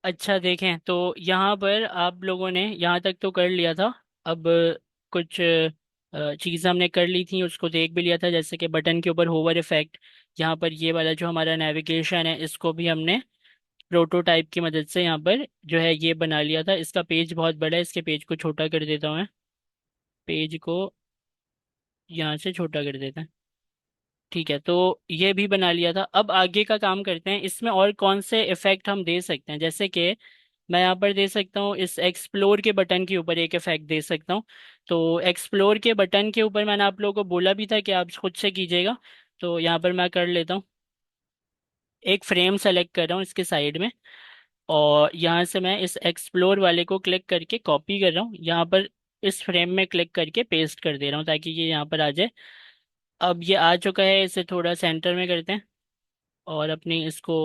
अच्छा देखें तो यहाँ पर आप लोगों ने यहाँ तक तो कर लिया था। अब कुछ चीज़ें हमने कर ली थी, उसको देख भी लिया था, जैसे कि बटन के ऊपर होवर इफेक्ट। यहाँ पर ये वाला जो हमारा नेविगेशन है, इसको भी हमने प्रोटोटाइप की मदद से यहाँ पर जो है ये बना लिया था। इसका पेज बहुत बड़ा है, इसके पेज को छोटा कर देता हूँ मैं। पेज को यहाँ से छोटा कर देते हैं। ठीक है, तो ये भी बना लिया था। अब आगे का काम करते हैं, इसमें और कौन से इफेक्ट हम दे सकते हैं। जैसे कि मैं यहाँ पर दे सकता हूँ, इस एक्सप्लोर के बटन के ऊपर एक इफेक्ट दे सकता हूँ। तो एक्सप्लोर के बटन के ऊपर मैंने आप लोगों को बोला भी था कि आप खुद से कीजिएगा। तो यहाँ पर मैं कर लेता हूँ। एक फ्रेम सेलेक्ट कर रहा हूँ इसके साइड में, और यहाँ से मैं इस एक्सप्लोर वाले को क्लिक करके कॉपी कर रहा हूँ, यहाँ पर इस फ्रेम में क्लिक करके पेस्ट कर दे रहा हूँ ताकि ये यहाँ पर आ जाए। अब ये आ चुका है, इसे थोड़ा सेंटर में करते हैं और अपनी इसको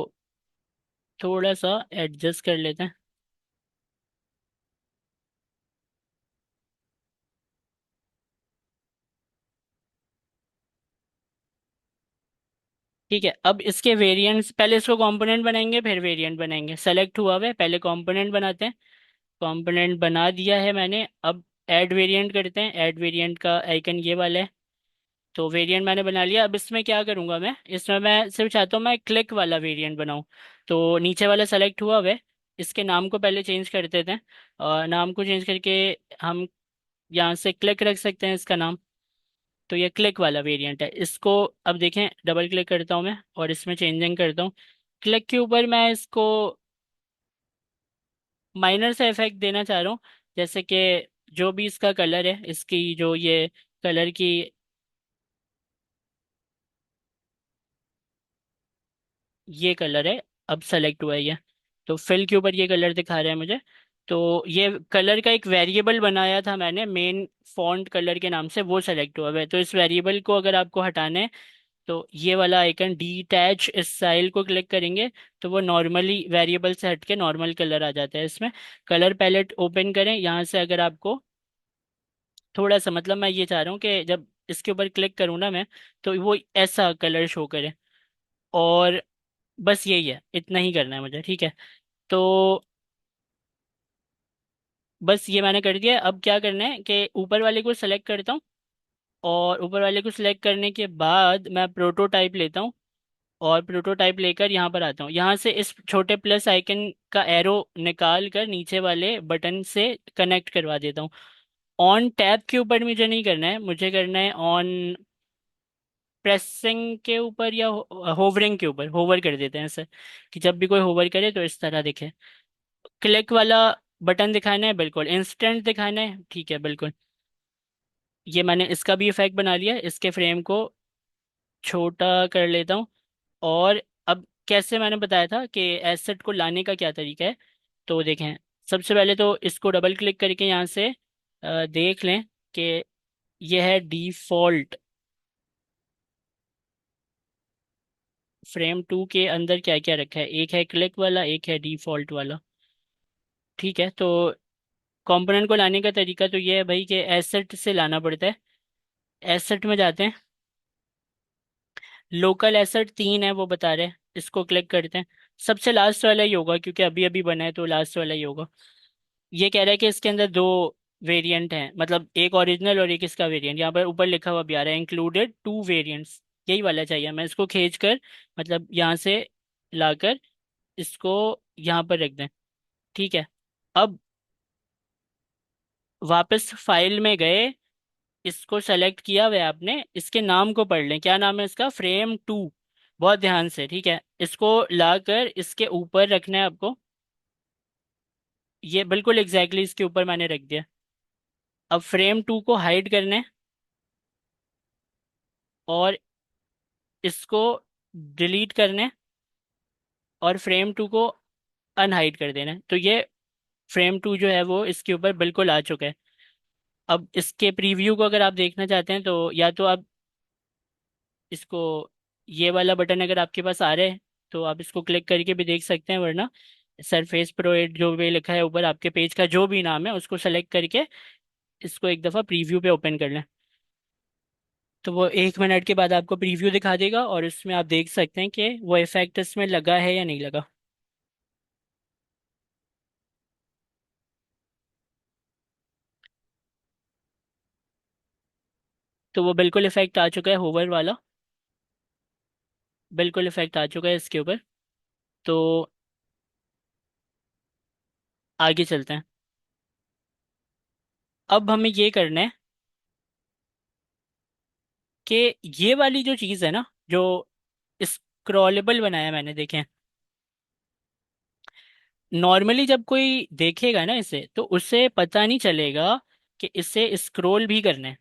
थोड़ा सा एडजस्ट कर लेते हैं। ठीक है, अब इसके वेरिएंट्स, पहले इसको कंपोनेंट बनाएंगे फिर वेरिएंट बनाएंगे। सेलेक्ट हुआ हुआ है, पहले कंपोनेंट बनाते हैं। कंपोनेंट बना दिया है मैंने। अब ऐड वेरिएंट करते हैं। ऐड वेरिएंट का आइकन ये वाला है। तो वेरिएंट मैंने बना लिया। अब इसमें क्या करूंगा मैं, इसमें मैं सिर्फ चाहता हूँ मैं क्लिक वाला वेरिएंट बनाऊं। तो नीचे वाला सेलेक्ट हुआ हुआ है, इसके नाम को पहले चेंज कर देते हैं। और नाम को चेंज करके हम यहाँ से क्लिक रख सकते हैं इसका नाम। तो ये क्लिक वाला वेरिएंट है। इसको अब देखें, डबल क्लिक करता हूँ मैं और इसमें चेंजिंग करता हूँ। क्लिक के ऊपर मैं इसको माइनर सा इफेक्ट देना चाह रहा हूँ। जैसे कि जो भी इसका कलर है, इसकी जो ये कलर की, ये कलर है। अब सेलेक्ट हुआ है ये, तो फिल के ऊपर ये कलर दिखा रहा है मुझे। तो ये कलर का एक वेरिएबल बनाया था मैंने मेन फॉन्ट कलर के नाम से, वो सेलेक्ट हुआ है। तो इस वेरिएबल को अगर आपको हटाना है तो ये वाला आइकन डीटैच स्टाइल को क्लिक करेंगे, तो वो नॉर्मली वेरिएबल से हट के नॉर्मल कलर आ जाता है इसमें। कलर पैलेट ओपन करें यहाँ से। अगर आपको थोड़ा सा, मतलब मैं ये चाह रहा हूँ कि जब इसके ऊपर क्लिक करूँ ना मैं, तो वो ऐसा कलर शो करे। और बस यही है, इतना ही करना है मुझे। ठीक है, तो बस ये मैंने कर दिया है। अब क्या करना है कि ऊपर वाले को सेलेक्ट करता हूँ, और ऊपर वाले को सिलेक्ट करने के बाद मैं प्रोटोटाइप लेता हूँ। और प्रोटोटाइप लेकर यहाँ पर आता हूँ। यहाँ से इस छोटे प्लस आइकन का एरो निकाल कर नीचे वाले बटन से कनेक्ट करवा देता हूँ। ऑन टैब के ऊपर मुझे नहीं करना है, मुझे करना है ऑन प्रेसिंग के ऊपर या होवरिंग के ऊपर। होवर कर देते हैं ऐसे कि जब भी कोई होवर करे तो इस तरह दिखे। क्लिक वाला बटन दिखाना है, बिल्कुल इंस्टेंट दिखाना है। ठीक है, बिल्कुल। ये मैंने इसका भी इफेक्ट बना लिया। इसके फ्रेम को छोटा कर लेता हूँ। और अब कैसे, मैंने बताया था कि एसेट को लाने का क्या तरीका है। तो देखें, सबसे पहले तो इसको डबल क्लिक करके यहाँ से देख लें कि यह है डिफ़ॉल्ट। फ्रेम 2 के अंदर क्या क्या रखा है, एक है क्लिक वाला, एक है डिफ़ॉल्ट वाला। ठीक है, तो कंपोनेंट को लाने का तरीका तो ये है भाई कि एसेट से लाना पड़ता है। एसेट में जाते हैं। लोकल एसेट 3 है वो बता रहे हैं, इसको क्लिक करते हैं। सबसे लास्ट वाला ही होगा क्योंकि अभी अभी बना है, तो लास्ट वाला ही होगा। ये कह रहा है कि इसके अंदर दो वेरिएंट हैं, मतलब एक ओरिजिनल और एक इसका वेरिएंट। यहाँ पर ऊपर लिखा हुआ भी आ रहा है इंक्लूडेड 2 वेरिएंट्स। यही वाला चाहिए। मैं इसको खींच कर, मतलब यहाँ से लाकर इसको यहाँ पर रख दें। ठीक है, अब वापस फाइल में गए, इसको सेलेक्ट किया हुआ है आपने, इसके नाम को पढ़ लें। क्या नाम है इसका, फ्रेम 2। बहुत ध्यान से, ठीक है। इसको लाकर इसके ऊपर रखना है आपको। ये बिल्कुल एग्जैक्टली इसके ऊपर मैंने रख दिया। अब फ्रेम 2 को हाइड करना है और इसको डिलीट करना है, और फ्रेम 2 को अनहाइड कर देना है। तो ये फ्रेम 2 जो है वो इसके ऊपर बिल्कुल आ चुका है। अब इसके प्रीव्यू को अगर आप देखना चाहते हैं तो या तो आप इसको, ये वाला बटन अगर आपके पास आ रहा है तो आप इसको क्लिक करके भी देख सकते हैं, वरना सरफेस प्रो 8 जो भी लिखा है ऊपर आपके पेज का जो भी नाम है उसको सेलेक्ट करके इसको एक दफ़ा प्रीव्यू पे ओपन कर लें। तो वो 1 मिनट के बाद आपको प्रीव्यू दिखा देगा और उसमें आप देख सकते हैं कि वो इफेक्ट इसमें लगा है या नहीं लगा। तो वो बिल्कुल इफेक्ट आ चुका है होवर वाला, बिल्कुल इफेक्ट आ चुका है इसके ऊपर। तो आगे चलते हैं। अब हमें ये करना है कि ये वाली जो चीज़ है ना, जो स्क्रॉलेबल बनाया मैंने, देखें, नॉर्मली जब कोई देखेगा ना इसे तो उसे पता नहीं चलेगा कि इसे स्क्रॉल भी करना है,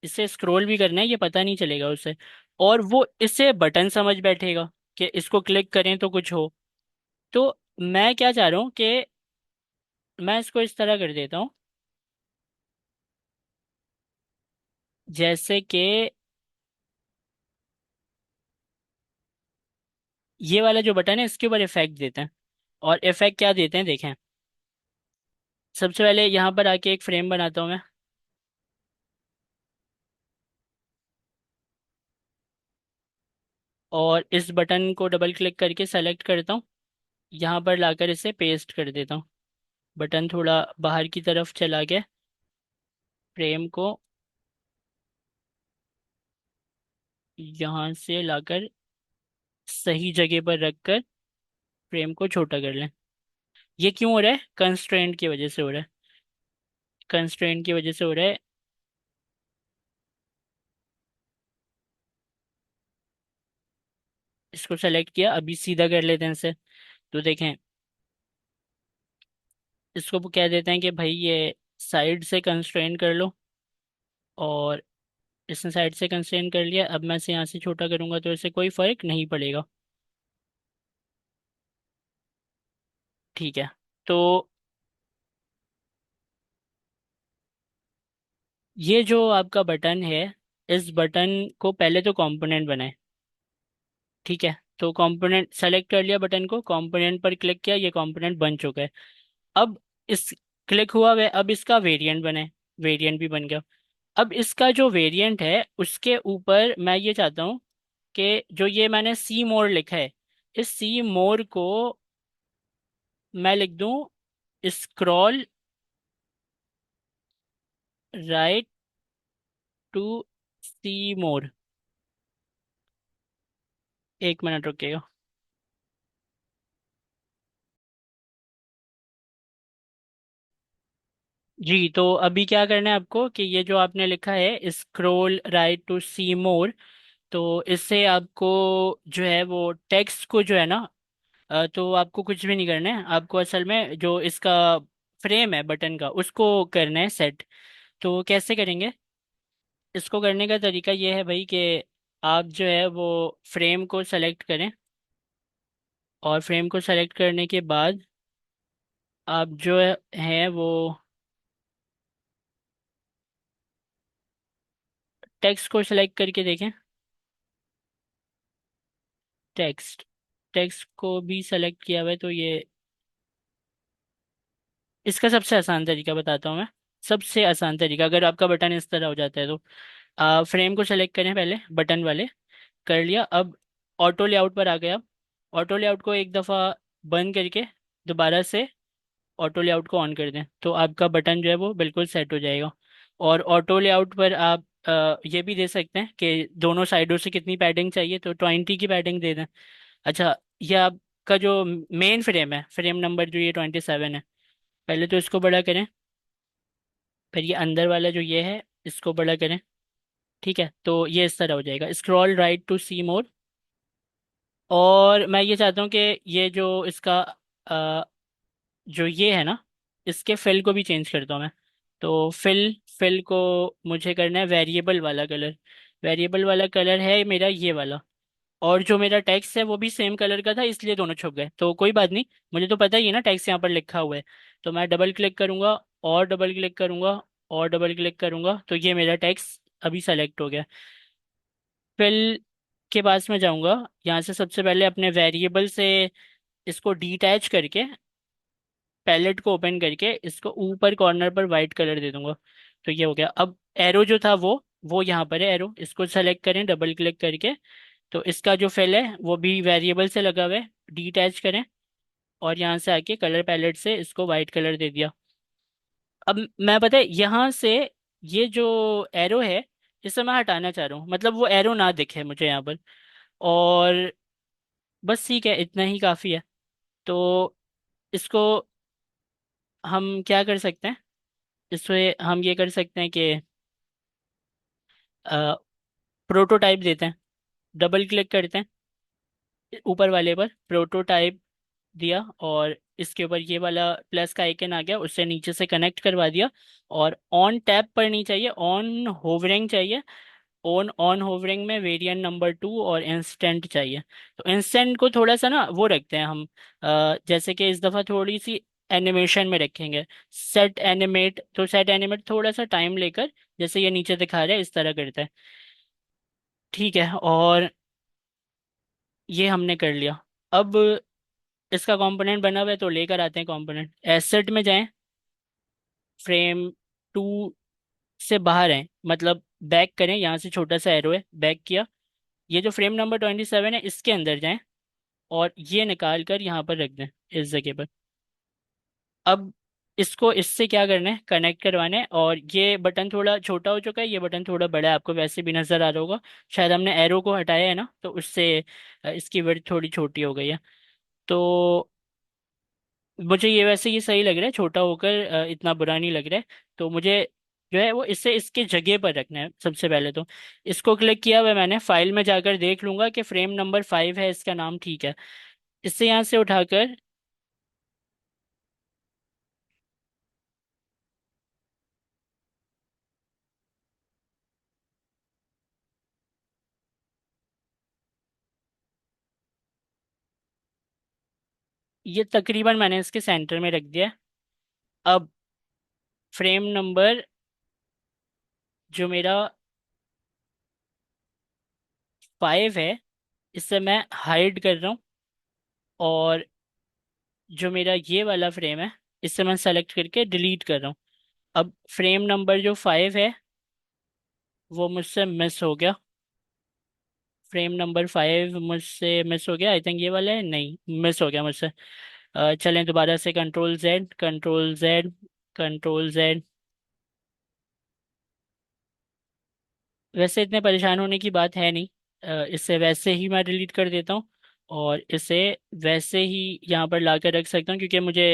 इसे स्क्रॉल भी करना है, ये पता नहीं चलेगा उसे। और वो इसे बटन समझ बैठेगा कि इसको क्लिक करें तो कुछ हो। तो मैं क्या चाह रहा हूँ कि मैं इसको इस तरह कर देता हूँ, जैसे कि ये वाला जो बटन है इसके ऊपर इफेक्ट देते हैं। और इफेक्ट क्या देते हैं देखें। सबसे पहले यहाँ पर आके एक फ्रेम बनाता हूँ मैं, और इस बटन को डबल क्लिक करके सेलेक्ट करता हूँ, यहाँ पर लाकर इसे पेस्ट कर देता हूँ। बटन थोड़ा बाहर की तरफ चला गया, फ्रेम को यहाँ से लाकर सही जगह पर रखकर फ्रेम को छोटा कर लें। ये क्यों हो रहा है? कंस्ट्रेंट की वजह से हो रहा है, कंस्ट्रेंट की वजह से हो रहा है। इसको सेलेक्ट किया, अभी सीधा कर लेते हैं इसे। तो देखें, इसको कह देते हैं कि भाई ये साइड से कंस्ट्रेंट कर लो, और इसने साइड से कंस्ट्रेंट कर लिया। अब मैं इसे यहाँ से छोटा करूंगा तो इससे कोई फर्क नहीं पड़ेगा। ठीक है। तो ये जो आपका बटन है, इस बटन को पहले तो कंपोनेंट बनाए। ठीक है, तो कंपोनेंट सेलेक्ट कर लिया, बटन को कंपोनेंट पर क्लिक किया, ये कंपोनेंट बन चुका है। अब इस क्लिक हुआ है, अब इसका वेरिएंट बने, वेरिएंट भी बन गया। अब इसका जो वेरिएंट है उसके ऊपर मैं ये चाहता हूँ कि जो ये मैंने सी मोर लिखा है, इस सी मोर को मैं लिख दूं स्क्रॉल राइट टू सी मोर। एक मिनट रुकिएगा। जी, तो अभी क्या करना है आपको कि ये जो आपने लिखा है स्क्रॉल राइट टू सी मोर, तो इससे आपको जो है वो टेक्स्ट को जो है ना, तो आपको कुछ भी नहीं करना है, आपको असल में जो इसका फ्रेम है बटन का उसको करना है सेट। तो कैसे करेंगे? इसको करने का तरीका ये है भाई कि आप जो है वो फ्रेम को सेलेक्ट करें, और फ्रेम को सेलेक्ट करने के बाद आप जो है वो टेक्स्ट को सेलेक्ट करके देखें। टेक्स्ट, टेक्स्ट को भी सेलेक्ट किया हुआ है, तो ये इसका सबसे आसान तरीका बताता हूँ मैं। सबसे आसान तरीका, अगर आपका बटन इस तरह हो जाता है तो फ्रेम को सेलेक्ट करें पहले, बटन वाले, कर लिया। अब ऑटो लेआउट पर आ गए। अब ऑटो लेआउट को एक दफ़ा बंद करके दोबारा से ऑटो लेआउट को ऑन कर दें, तो आपका बटन जो है वो बिल्कुल सेट हो जाएगा। और ऑटो लेआउट पर आप ये भी दे सकते हैं कि दोनों साइडों से कितनी पैडिंग चाहिए, तो 20 की पैडिंग दे दें। अच्छा, ये आपका जो मेन फ्रेम है, फ्रेम नंबर जो ये 27 है, पहले तो इसको बड़ा करें, फिर ये अंदर वाला जो ये है इसको बड़ा करें। ठीक है, तो ये इस तरह हो जाएगा स्क्रॉल राइट टू सी मोर। और मैं ये चाहता हूँ कि ये जो इसका जो ये है ना, इसके फिल को भी चेंज करता हूँ मैं। तो फिल, फिल को मुझे करना है वेरिएबल वाला कलर। वेरिएबल वाला कलर है मेरा ये वाला। और जो मेरा टैक्स है वो भी सेम कलर का था, इसलिए दोनों छुप गए, तो कोई बात नहीं। मुझे तो पता ही है ना टैक्स यहाँ पर लिखा हुआ है। तो मैं डबल क्लिक करूंगा, और डबल क्लिक करूंगा, और डबल क्लिक करूंगा, तो ये मेरा टैक्स अभी सेलेक्ट हो गया। फिल के पास में जाऊंगा, यहाँ से सबसे पहले अपने वेरिएबल से इसको डिटैच करके, पैलेट को ओपन करके इसको ऊपर कॉर्नर पर वाइट कलर दे दूंगा। तो ये हो गया। अब एरो जो था वो यहाँ पर है एरो, इसको सेलेक्ट करें डबल क्लिक करके। तो इसका जो फिल है वो भी वेरिएबल से लगा हुआ है, डिटैच करें, और यहाँ से आके कलर पैलेट से इसको वाइट कलर दे दिया। अब मैं पता है यहाँ से ये जो एरो है इसे मैं हटाना चाह रहा हूँ, मतलब वो एरो ना दिखे मुझे यहाँ पर। और बस ठीक है, इतना ही काफ़ी है। तो इसको हम क्या कर सकते हैं, इसमें हम ये कर सकते हैं कि प्रोटोटाइप देते हैं, डबल क्लिक करते हैं ऊपर वाले पर, प्रोटोटाइप दिया, और इसके ऊपर ये वाला प्लस का आइकन आ गया, उससे नीचे से कनेक्ट करवा दिया। और ऑन टैप पर नहीं चाहिए, ऑन होवरिंग चाहिए। ऑन ऑन होवरिंग में वेरिएंट नंबर 2 और इंस्टेंट चाहिए। तो इंस्टेंट को थोड़ा सा ना वो रखते हैं हम, जैसे कि इस दफ़ा थोड़ी सी एनिमेशन में रखेंगे। सेट एनिमेट, तो सेट एनिमेट थोड़ा सा टाइम लेकर, जैसे ये नीचे दिखा रहा है इस तरह करता है। ठीक है, और ये हमने कर लिया। अब इसका कंपोनेंट बना हुआ है तो लेकर आते हैं कंपोनेंट। एसेट में जाएं, फ्रेम 2 से बाहर हैं, मतलब बैक करें, यहाँ से छोटा सा एरो है, बैक किया। ये जो फ्रेम नंबर 27 है इसके अंदर जाएं, और ये निकाल कर यहाँ पर रख दें इस जगह पर। अब इसको इससे क्या करना है, कनेक्ट करवाना है। और ये बटन थोड़ा छोटा हो चुका है, ये बटन थोड़ा बड़ा है, आपको वैसे भी नज़र आ रहा होगा। शायद हमने एरो को हटाया है ना, तो उससे इसकी विड्थ थोड़ी छोटी हो गई है। तो मुझे ये वैसे ये सही लग रहा है, छोटा होकर इतना बुरा नहीं लग रहा है। तो मुझे जो है वो इससे इसके जगह पर रखना है सबसे पहले तो। इसको क्लिक किया हुआ है मैंने, फाइल में जाकर देख लूंगा कि फ्रेम नंबर 5 है, इसका नाम ठीक है। इससे यहाँ से उठाकर ये तकरीबन मैंने इसके सेंटर में रख दिया है। अब फ्रेम नंबर जो मेरा 5 है इससे मैं हाइड कर रहा हूँ, और जो मेरा ये वाला फ्रेम है इससे मैं सेलेक्ट करके डिलीट कर रहा हूँ। अब फ्रेम नंबर जो 5 है वो मुझसे मिस हो गया। फ्रेम नंबर 5 मुझसे मिस हो गया, आई थिंक ये वाला है, नहीं मिस हो गया मुझसे। चलें दोबारा से, control Z, control Z, control Z. वैसे इतने परेशान होने की बात है नहीं, इसे वैसे ही मैं डिलीट कर देता हूँ। और इसे वैसे ही यहाँ पर ला कर रख सकता हूँ, क्योंकि मुझे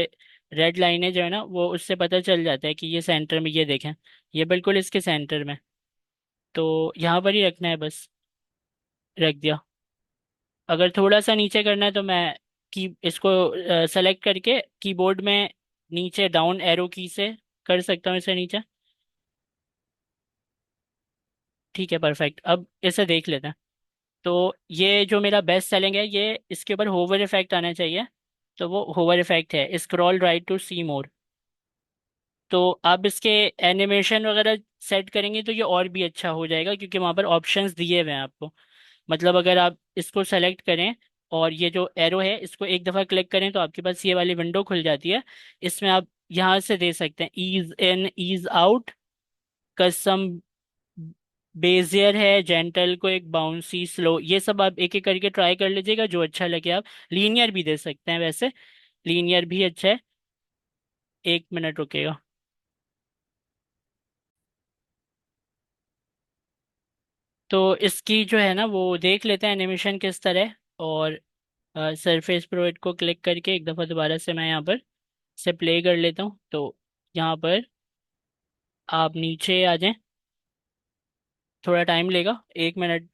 रेड लाइनें जो है ना वो उससे पता चल जाता है कि ये सेंटर में, ये देखें ये बिल्कुल इसके सेंटर में। तो यहाँ पर ही रखना है बस, रख दिया। अगर थोड़ा सा नीचे करना है तो मैं की इसको सेलेक्ट करके कीबोर्ड में नीचे डाउन एरो की से कर सकता हूँ इसे नीचे। ठीक है, परफेक्ट। अब इसे देख लेते हैं। तो ये जो मेरा बेस्ट सेलिंग है, ये इसके ऊपर होवर इफेक्ट आना चाहिए। तो वो होवर इफेक्ट है, स्क्रॉल राइट टू सी मोर। तो आप इसके एनिमेशन वगैरह सेट करेंगे तो ये और भी अच्छा हो जाएगा, क्योंकि वहाँ पर ऑप्शंस दिए हुए हैं आपको। मतलब अगर आप इसको सेलेक्ट करें और ये जो एरो है इसको एक दफ़ा क्लिक करें तो आपके पास ये वाली विंडो खुल जाती है। इसमें आप यहाँ से दे सकते हैं ईज इन, ईज आउट, कस्टम बेजियर है, जेंटल को एक बाउंसी, स्लो, ये सब आप एक एक करके ट्राई कर लीजिएगा जो अच्छा लगे। आप लीनियर भी दे सकते हैं वैसे, लीनियर भी अच्छा है। 1 मिनट रुकेगा। तो इसकी जो है ना वो देख लेते हैं एनिमेशन किस तरह है। और सरफेस प्रो को क्लिक करके एक दफ़ा दोबारा से मैं यहाँ पर से प्ले कर लेता हूँ। तो यहाँ पर आप नीचे आ जाएं, थोड़ा टाइम लेगा, 1 मिनट।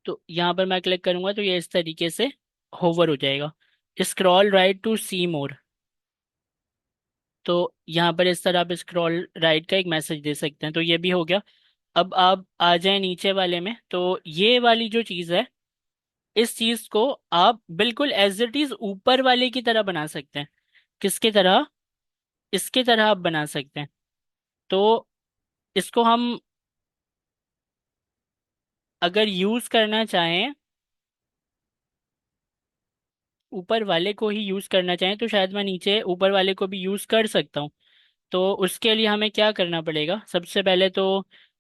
तो यहाँ पर मैं क्लिक करूंगा तो ये इस तरीके से होवर हो जाएगा। स्क्रॉल राइट टू सी मोर, तो यहाँ पर इस तरह आप स्क्रॉल राइट का एक मैसेज दे सकते हैं। तो ये भी हो गया। अब आप आ जाएं नीचे वाले में, तो ये वाली जो चीज़ है इस चीज़ को आप बिल्कुल एज इट इज़ ऊपर वाले की तरह बना सकते हैं। किसकी तरह, इसकी तरह आप बना सकते हैं। तो इसको हम अगर यूज़ करना चाहें, ऊपर वाले को ही यूज़ करना चाहें, तो शायद मैं नीचे ऊपर वाले को भी यूज़ कर सकता हूँ। तो उसके लिए हमें क्या करना पड़ेगा, सबसे पहले तो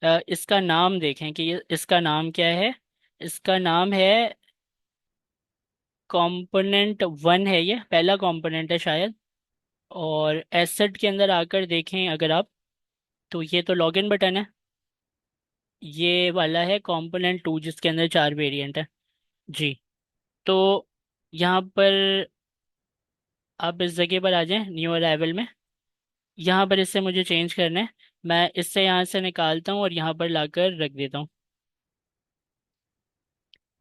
इसका नाम देखें कि ये इसका नाम क्या है। इसका नाम है कंपोनेंट वन है, ये पहला कंपोनेंट है शायद। और एसेट के अंदर आकर देखें अगर आप, तो ये तो लॉगिन बटन है। ये वाला है कंपोनेंट टू जिसके अंदर चार वेरिएंट है। जी। तो यहाँ पर आप इस जगह पर आ जाएं, न्यू अराइवल में। यहाँ पर इससे मुझे चेंज करना है। मैं इससे यहाँ से निकालता हूँ और यहाँ पर लाकर रख देता हूँ।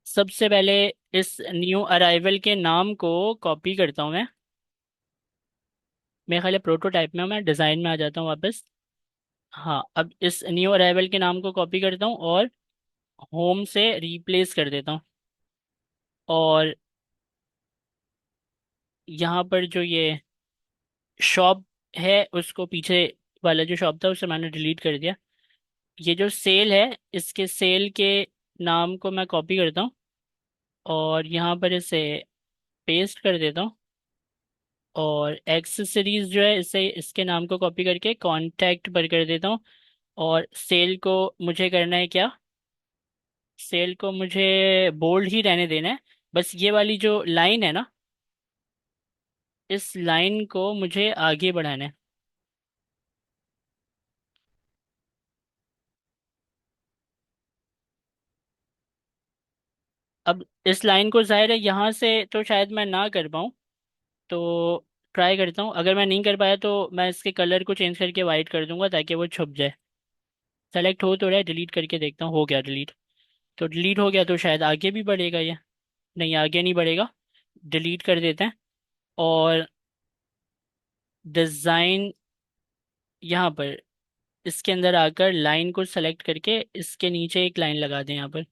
सबसे पहले इस न्यू अराइवल के नाम को कॉपी करता हूँ मैं। मेरे ख्याल प्रोटोटाइप में हूँ, मैं डिज़ाइन में आ जाता हूँ वापस। हाँ, अब इस न्यू अराइवल के नाम को कॉपी करता हूँ और होम से रिप्लेस कर देता हूँ। और यहाँ पर जो ये शॉप है उसको, पीछे वाला जो शॉप था उसे मैंने डिलीट कर दिया। ये जो सेल है, इसके सेल के नाम को मैं कॉपी करता हूँ और यहाँ पर इसे पेस्ट कर देता हूँ। और एक्सेसरीज जो है, इसे इसके नाम को कॉपी करके कांटेक्ट पर कर देता हूँ। और सेल को मुझे करना है क्या, सेल को मुझे बोल्ड ही रहने देना है। बस ये वाली जो लाइन है ना, इस लाइन को मुझे आगे बढ़ाना है। अब इस लाइन को जाहिर है यहाँ से तो शायद मैं ना कर पाऊँ, तो ट्राई करता हूँ। अगर मैं नहीं कर पाया तो मैं इसके कलर को चेंज करके वाइट कर दूंगा ताकि वो छुप जाए। सेलेक्ट हो तो रहा है, डिलीट करके देखता हूँ, हो गया डिलीट। तो डिलीट हो गया तो शायद आगे भी बढ़ेगा ये। नहीं, आगे नहीं बढ़ेगा। डिलीट कर देते हैं। और डिज़ाइन, यहाँ पर इसके अंदर आकर लाइन को सेलेक्ट करके इसके नीचे एक लाइन लगा दें यहाँ पर।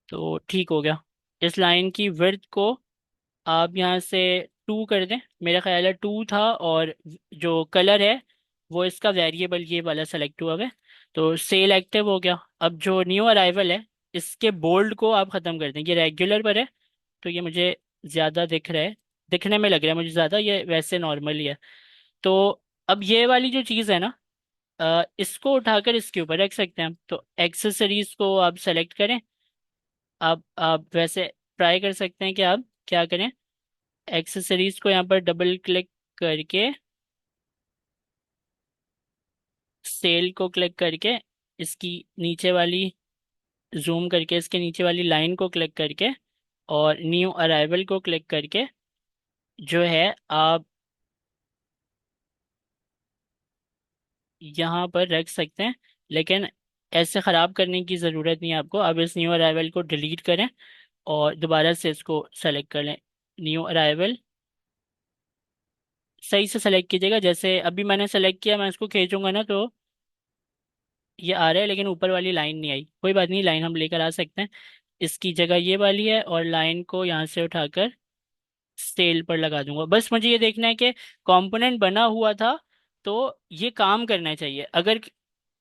तो ठीक हो गया। इस लाइन की विड्थ को आप यहाँ से टू कर दें, मेरा ख्याल है टू था। और जो कलर है वो इसका वेरिएबल ये वाला सेलेक्ट हुआ है। तो सेल एक्टिव हो गया। अब जो न्यू अराइवल है, इसके बोल्ड को आप ख़त्म कर दें। ये रेगुलर पर है तो ये मुझे ज़्यादा दिख रहा है, दिखने में लग रहा है मुझे ज़्यादा, ये वैसे नॉर्मल ही है। तो अब ये वाली जो चीज़ है ना, इसको उठाकर इसके ऊपर रख सकते हैं हम। तो एक्सेसरीज को आप सेलेक्ट करें। आप वैसे ट्राई कर सकते हैं कि आप क्या करें, एक्सेसरीज को यहाँ पर डबल क्लिक करके, सेल को क्लिक करके, इसकी नीचे वाली, जूम करके इसके नीचे वाली लाइन को क्लिक करके, और न्यू अराइवल को क्लिक करके जो है आप यहाँ पर रख सकते हैं। लेकिन ऐसे ख़राब करने की ज़रूरत नहीं है आपको। अब इस न्यू अराइवल को डिलीट करें और दोबारा से इसको सेलेक्ट कर लें। न्यू अराइवल सही से सेलेक्ट कीजिएगा, जैसे अभी मैंने सेलेक्ट किया, मैं इसको खींचूंगा ना तो ये आ रहा है, लेकिन ऊपर वाली लाइन नहीं आई। कोई बात नहीं, लाइन हम लेकर आ सकते हैं। इसकी जगह ये वाली है और लाइन को यहाँ से उठाकर सेल पर लगा दूंगा। बस मुझे ये देखना है कि कंपोनेंट बना हुआ था तो ये काम करना चाहिए। अगर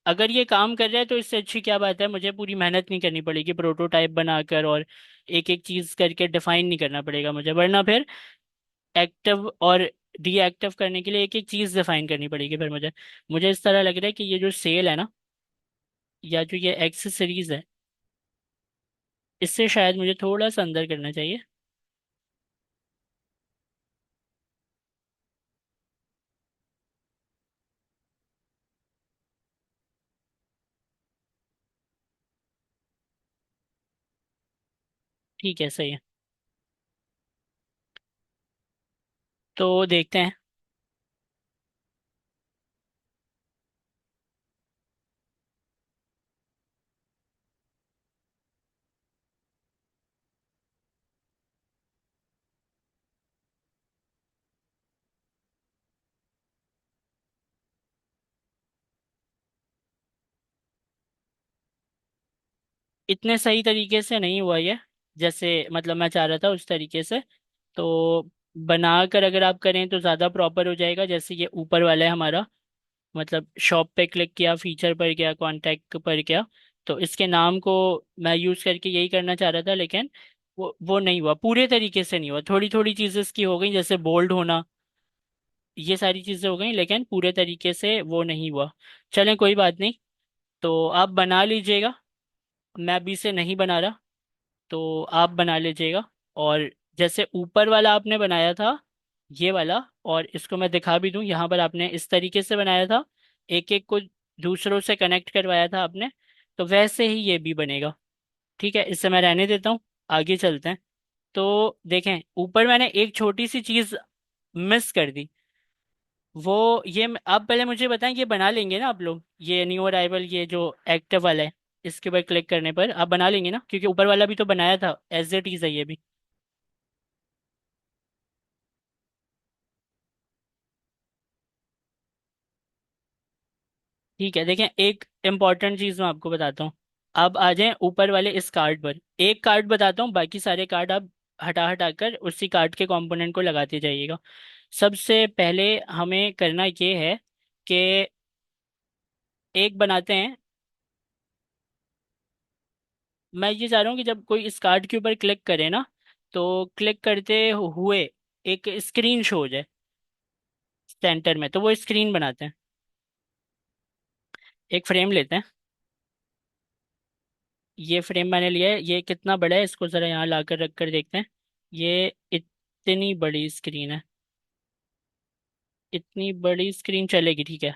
अगर ये काम कर रहा है तो इससे अच्छी क्या बात है, मुझे पूरी मेहनत नहीं करनी पड़ेगी प्रोटोटाइप बनाकर, और एक एक चीज़ करके डिफाइन नहीं करना पड़ेगा मुझे। वरना फिर एक्टिव और डीएक्टिव करने के लिए एक एक चीज़ डिफाइन करनी पड़ेगी फिर मुझे। मुझे इस तरह लग रहा है कि ये जो सेल है ना, या जो ये एक्सेसरीज है, इससे शायद मुझे थोड़ा सा अंदर करना चाहिए। ठीक है, सही है। तो देखते हैं। इतने सही तरीके से नहीं हुआ ये, जैसे मतलब मैं चाह रहा था उस तरीके से। तो बनाकर अगर आप करें तो ज़्यादा प्रॉपर हो जाएगा। जैसे ये ऊपर वाला है हमारा, मतलब शॉप पे क्लिक किया, फीचर पर गया, कांटेक्ट पर गया, तो इसके नाम को मैं यूज़ करके यही करना चाह रहा था, लेकिन वो नहीं हुआ, पूरे तरीके से नहीं हुआ। थोड़ी थोड़ी चीज़ें इसकी हो गई, जैसे बोल्ड होना, ये सारी चीज़ें हो गई, लेकिन पूरे तरीके से वो नहीं हुआ। चलें, कोई बात नहीं। तो आप बना लीजिएगा, मैं अभी से नहीं बना रहा, तो आप बना लीजिएगा। और जैसे ऊपर वाला आपने बनाया था, ये वाला, और इसको मैं दिखा भी दूं, यहाँ पर आपने इस तरीके से बनाया था, एक एक को दूसरों से कनेक्ट करवाया था आपने, तो वैसे ही ये भी बनेगा। ठीक है, इससे मैं रहने देता हूँ, आगे चलते हैं। तो देखें, ऊपर मैंने एक छोटी सी चीज़ मिस कर दी। आप पहले मुझे बताएं, ये बना लेंगे ना आप लोग, ये न्यू अराइवल, ये जो एक्टिव वाला है, इसके ऊपर क्लिक करने पर आप बना लेंगे ना, क्योंकि ऊपर वाला भी तो बनाया था, एज इट इज है ये भी। ठीक है, देखें, एक इम्पॉर्टेंट चीज़ मैं आपको बताता हूँ। अब आ जाएं ऊपर वाले इस कार्ड पर, एक कार्ड बताता हूँ, बाकी सारे कार्ड आप हटा हटा कर उसी कार्ड के कंपोनेंट को लगाते जाइएगा। सबसे पहले हमें करना ये है कि एक बनाते हैं। मैं ये चाह रहा हूँ कि जब कोई इस कार्ड के ऊपर क्लिक करे ना, तो क्लिक करते हुए एक स्क्रीन शो हो जाए सेंटर में, तो वो स्क्रीन बनाते हैं। एक फ्रेम लेते हैं, ये फ्रेम मैंने लिया है, ये कितना बड़ा है इसको ज़रा यहाँ ला कर रख कर देखते हैं। ये इतनी बड़ी स्क्रीन है, इतनी बड़ी स्क्रीन चलेगी, ठीक है।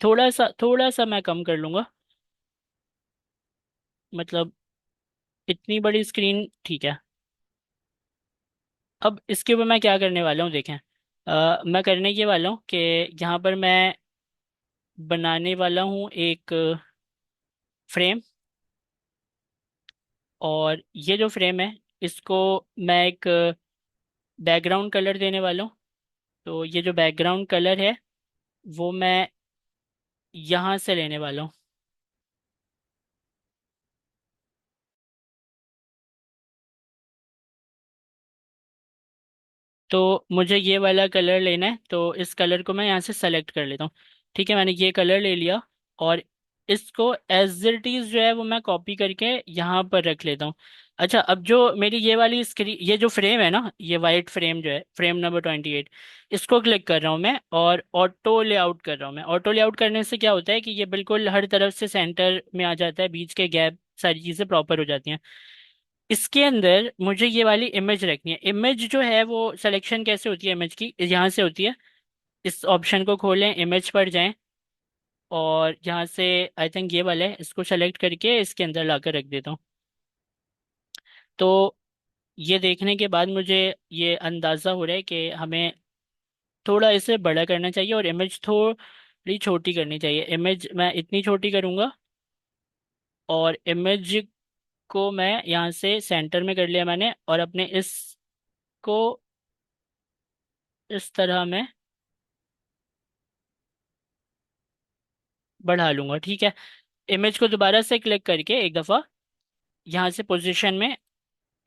थोड़ा सा मैं कम कर लूँगा, मतलब इतनी बड़ी स्क्रीन ठीक है। अब इसके ऊपर मैं क्या करने वाला हूँ देखें, मैं करने ये वाला हूँ कि यहाँ पर मैं बनाने वाला हूँ एक फ्रेम, और ये जो फ्रेम है, इसको मैं एक बैकग्राउंड कलर देने वाला हूँ। तो ये जो बैकग्राउंड कलर है, वो मैं यहाँ से लेने वाला हूँ। तो मुझे ये वाला कलर लेना है, तो इस कलर को मैं यहाँ से सेलेक्ट कर लेता हूँ। ठीक है, मैंने ये कलर ले लिया, और इसको एज इट इज जो है वो मैं कॉपी करके यहाँ पर रख लेता हूँ। अच्छा, अब जो मेरी ये वाली स्क्रीन, ये जो फ्रेम है ना, ये वाइट फ्रेम जो है, फ्रेम नंबर 28, इसको क्लिक कर रहा हूँ मैं, और ऑटो लेआउट कर रहा हूँ मैं। ऑटो लेआउट करने से क्या होता है कि ये बिल्कुल हर तरफ से सेंटर में आ जाता है, बीच के गैप सारी चीज़ें प्रॉपर हो जाती हैं। इसके अंदर मुझे ये वाली इमेज रखनी है। इमेज जो है वो सिलेक्शन कैसे होती है इमेज की, यहाँ से होती है। इस ऑप्शन को खोलें, इमेज पर जाएं, और यहाँ से आई थिंक ये वाला है, इसको सेलेक्ट करके इसके अंदर लाकर रख देता हूँ। तो ये देखने के बाद मुझे ये अंदाज़ा हो रहा है कि हमें थोड़ा इसे बड़ा करना चाहिए, और इमेज थोड़ी छोटी करनी चाहिए। इमेज मैं इतनी छोटी करूँगा, और इमेज को मैं यहाँ से सेंटर में कर लिया मैंने, और अपने इसको इस तरह मैं बढ़ा लूंगा। ठीक है, इमेज को दोबारा से क्लिक करके एक दफ़ा यहाँ से पोजीशन में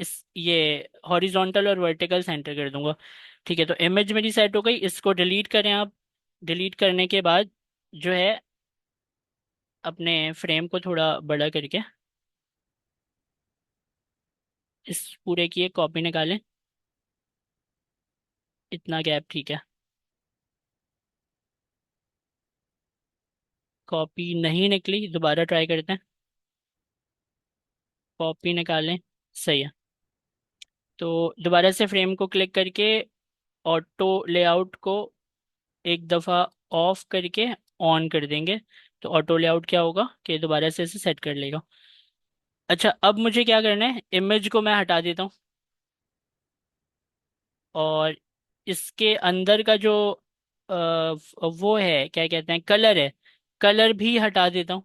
इस ये हॉरिजॉन्टल और वर्टिकल सेंटर कर दूंगा। ठीक है, तो इमेज मेरी सेट हो गई, इसको डिलीट करें आप। डिलीट करने के बाद जो है, अपने फ्रेम को थोड़ा बड़ा करके इस पूरे की एक कॉपी निकालें, इतना गैप, ठीक है। कॉपी नहीं निकली, दोबारा ट्राई करते हैं। कॉपी निकालें, सही है। तो दोबारा से फ्रेम को क्लिक करके ऑटो लेआउट को एक दफ़ा ऑफ करके ऑन कर देंगे, तो ऑटो लेआउट क्या होगा कि दोबारा से इसे सेट कर लेगा। अच्छा, अब मुझे क्या करना है, इमेज को मैं हटा देता हूँ, और इसके अंदर का जो वो है, क्या कहते हैं, कलर है, कलर भी हटा देता हूँ।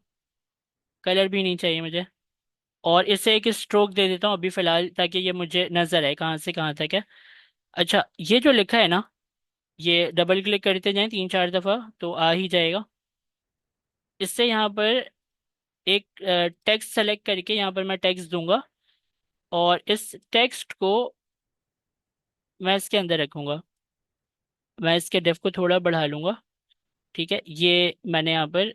कलर भी नहीं चाहिए मुझे, और इसे एक स्ट्रोक दे देता हूँ अभी फ़िलहाल, ताकि ये मुझे नज़र आए कहाँ से कहाँ तक है। अच्छा, ये जो लिखा है ना, ये डबल क्लिक करते जाएं 3-4 दफ़ा तो आ ही जाएगा। इससे यहाँ पर एक टेक्स्ट सेलेक्ट करके यहाँ पर मैं टेक्स्ट दूंगा, और इस टेक्स्ट को मैं इसके अंदर रखूंगा। मैं इसके डेफ को थोड़ा बढ़ा लूंगा। ठीक है, ये मैंने यहाँ पर,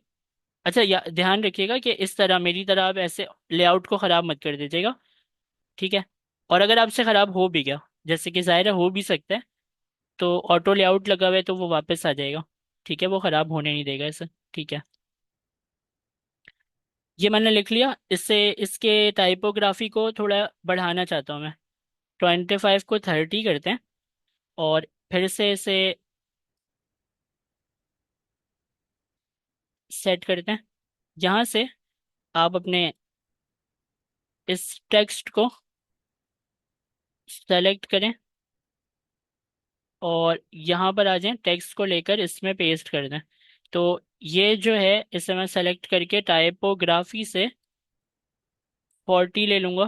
अच्छा, ध्यान रखिएगा कि इस तरह मेरी तरह आप ऐसे लेआउट को ख़राब मत कर दीजिएगा। ठीक है, और अगर आपसे ख़राब हो भी गया, जैसे कि ज़ाहिर है हो भी सकता है, तो ऑटो लेआउट लगा हुआ है तो वो वापस आ जाएगा। ठीक है, वो ख़राब होने नहीं देगा इसे। ठीक है, ये मैंने लिख लिया। इससे इसके टाइपोग्राफी को थोड़ा बढ़ाना चाहता हूँ मैं। 25 को 30 करते हैं। और फिर से इसे सेट करते हैं। यहाँ से आप अपने इस टेक्स्ट को सेलेक्ट करें और यहाँ पर आ जाएं, टेक्स्ट को लेकर इसमें पेस्ट कर दें। तो ये जो है इसे मैं सेलेक्ट करके टाइपोग्राफी से 40 ले लूँगा।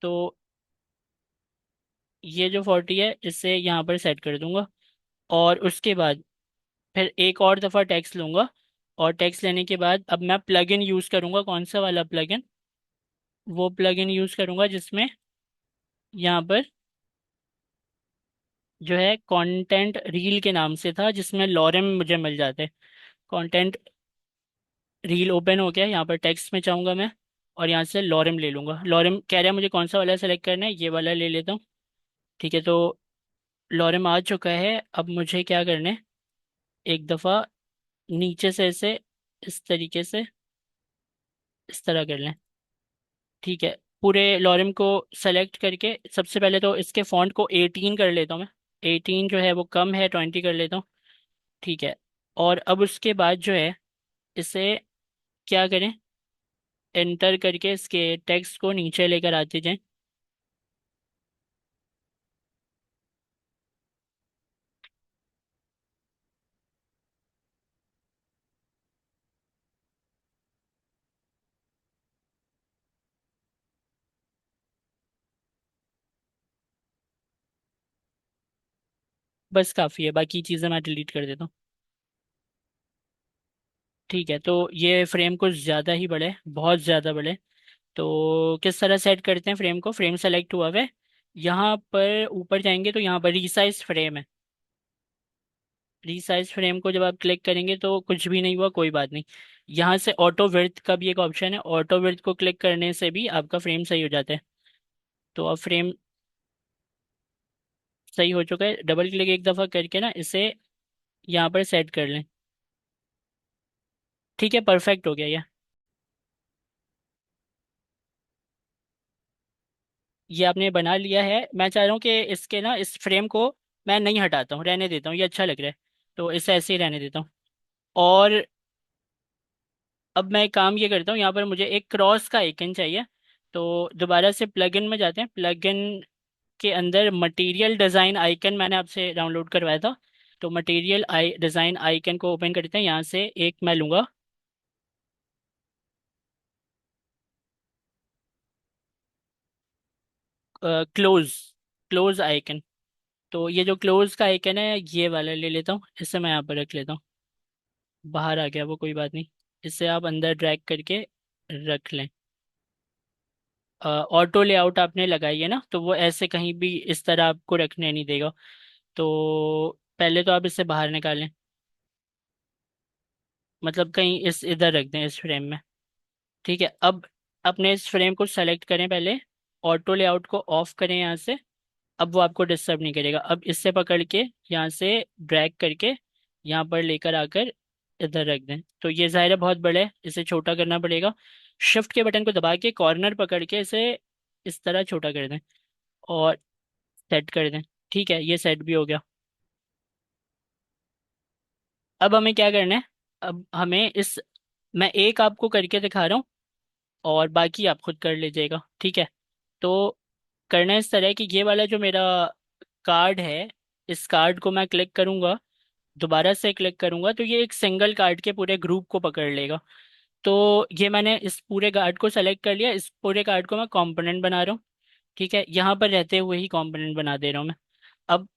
तो ये जो 40 है इसे यहाँ पर सेट कर दूंगा। और उसके बाद फिर एक और दफ़ा टेक्स्ट लूँगा। और टेक्स्ट लेने के बाद अब मैं प्लगइन यूज़ करूँगा। कौन सा वाला प्लगइन? वो प्लगइन यूज़ करूँगा जिसमें यहाँ पर जो है कंटेंट रील के नाम से था, जिसमें लॉरम मुझे मिल जाते। कंटेंट रील ओपन हो गया। यहाँ पर टेक्स्ट में चाहूँगा मैं और यहाँ से लॉरम ले लूँगा। लॉरम कह रहा है मुझे कौन सा वाला सेलेक्ट करना है, ये वाला ले लेता हूँ। ठीक है, तो लॉरम आ चुका है। अब मुझे क्या करना है, एक दफ़ा नीचे से इसे इस तरीके से इस तरह कर लें। ठीक है, पूरे लॉरम को सेलेक्ट करके सबसे पहले तो इसके फॉन्ट को 18 कर लेता हूँ मैं। 18 जो है वो कम है, 20 कर लेता हूँ। ठीक है। और अब उसके बाद जो है इसे क्या करें, एंटर करके इसके टेक्स्ट को नीचे लेकर आते जाएं। बस काफ़ी है, बाकी चीज़ें मैं डिलीट कर देता हूँ। ठीक है, तो ये फ्रेम कुछ ज़्यादा ही बड़े, बहुत ज़्यादा बड़े। तो किस तरह सेट करते हैं फ्रेम को? फ्रेम सेलेक्ट हुआ है, यहाँ पर ऊपर जाएंगे तो यहाँ पर रीसाइज फ्रेम है। रीसाइज फ्रेम को जब आप क्लिक करेंगे तो कुछ भी नहीं हुआ, कोई बात नहीं। यहाँ से ऑटो विड्थ का भी एक ऑप्शन है, ऑटो विड्थ को क्लिक करने से भी आपका फ्रेम सही हो जाता है। तो अब फ्रेम सही हो चुका है। डबल क्लिक एक दफ़ा करके ना इसे यहाँ पर सेट कर लें। ठीक है, परफेक्ट हो गया ये आपने बना लिया है। मैं चाह रहा हूँ कि इसके ना इस फ्रेम को मैं नहीं हटाता हूँ, रहने देता हूँ, ये अच्छा लग रहा है। तो इसे ऐसे ही रहने देता हूँ। और अब मैं एक काम ये करता हूँ, यहाँ पर मुझे एक क्रॉस का आइकन चाहिए। तो दोबारा से प्लगइन में जाते हैं। प्लगइन के अंदर मटेरियल डिज़ाइन आइकन मैंने आपसे डाउनलोड करवाया था। तो मटेरियल डिज़ाइन आइकन को ओपन करते हैं। यहाँ से एक मैं लूँगा क्लोज, क्लोज आइकन। तो ये जो क्लोज का आइकन है ये वाला ले लेता हूँ, इसे मैं यहाँ पर रख लेता हूँ। बाहर आ गया वो, कोई बात नहीं। इसे आप अंदर ड्रैग करके रख लें। ऑटो लेआउट आपने लगाई है ना, तो वो ऐसे कहीं भी इस तरह आपको रखने नहीं देगा। तो पहले तो आप इसे बाहर निकालें, मतलब कहीं इस इधर रख दें इस फ्रेम में। ठीक है, अब अपने इस फ्रेम को सेलेक्ट करें पहले, ऑटो लेआउट को ऑफ करें यहाँ से। अब वो आपको डिस्टर्ब नहीं करेगा। अब इससे पकड़ के यहाँ से ड्रैग करके यहाँ पर लेकर आकर इधर रख दें। तो ये ज़ाहिर है बहुत बड़ा है, इसे छोटा करना पड़ेगा। शिफ्ट के बटन को दबा के कॉर्नर पकड़ के इसे इस तरह छोटा कर दें और सेट कर दें। ठीक है, ये सेट भी हो गया। अब हमें क्या करना है, अब हमें इस, मैं एक आपको करके दिखा रहा हूँ और बाकी आप खुद कर लीजिएगा। ठीक है, तो करना इस तरह है कि ये वाला जो मेरा कार्ड है, इस कार्ड को मैं क्लिक करूंगा, दोबारा से क्लिक करूंगा तो ये एक सिंगल कार्ड के पूरे ग्रुप को पकड़ लेगा। तो ये मैंने इस पूरे कार्ड को सेलेक्ट कर लिया। इस पूरे कार्ड को मैं कंपोनेंट बना रहा हूँ। ठीक है, यहाँ पर रहते हुए ही कंपोनेंट बना दे रहा हूँ मैं। अब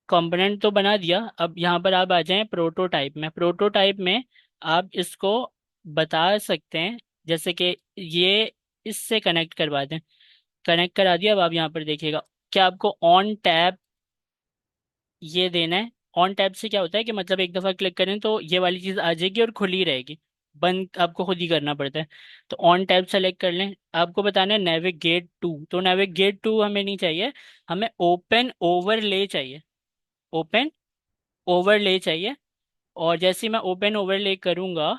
कंपोनेंट तो बना दिया, अब यहाँ पर आप आ जाएं प्रोटोटाइप में। प्रोटोटाइप में आप इसको बता सकते हैं जैसे कि ये इससे कनेक्ट करवा दें। कनेक्ट करा दिया। अब आप यहाँ पर देखिएगा, क्या आपको ऑन टैब ये देना है। ऑन टैब से क्या होता है कि मतलब एक दफ़ा क्लिक करें तो ये वाली चीज़ आ जाएगी और खुली रहेगी, बंद आपको खुद ही करना पड़ता है। तो ऑन टैब सेलेक्ट कर लें। आपको बताना है नेविगेट टू, तो नेविगेट टू हमें नहीं चाहिए, हमें ओपन ओवरले चाहिए। ओपन ओवरले चाहिए। और जैसे ही मैं ओपन ओवरले करूँगा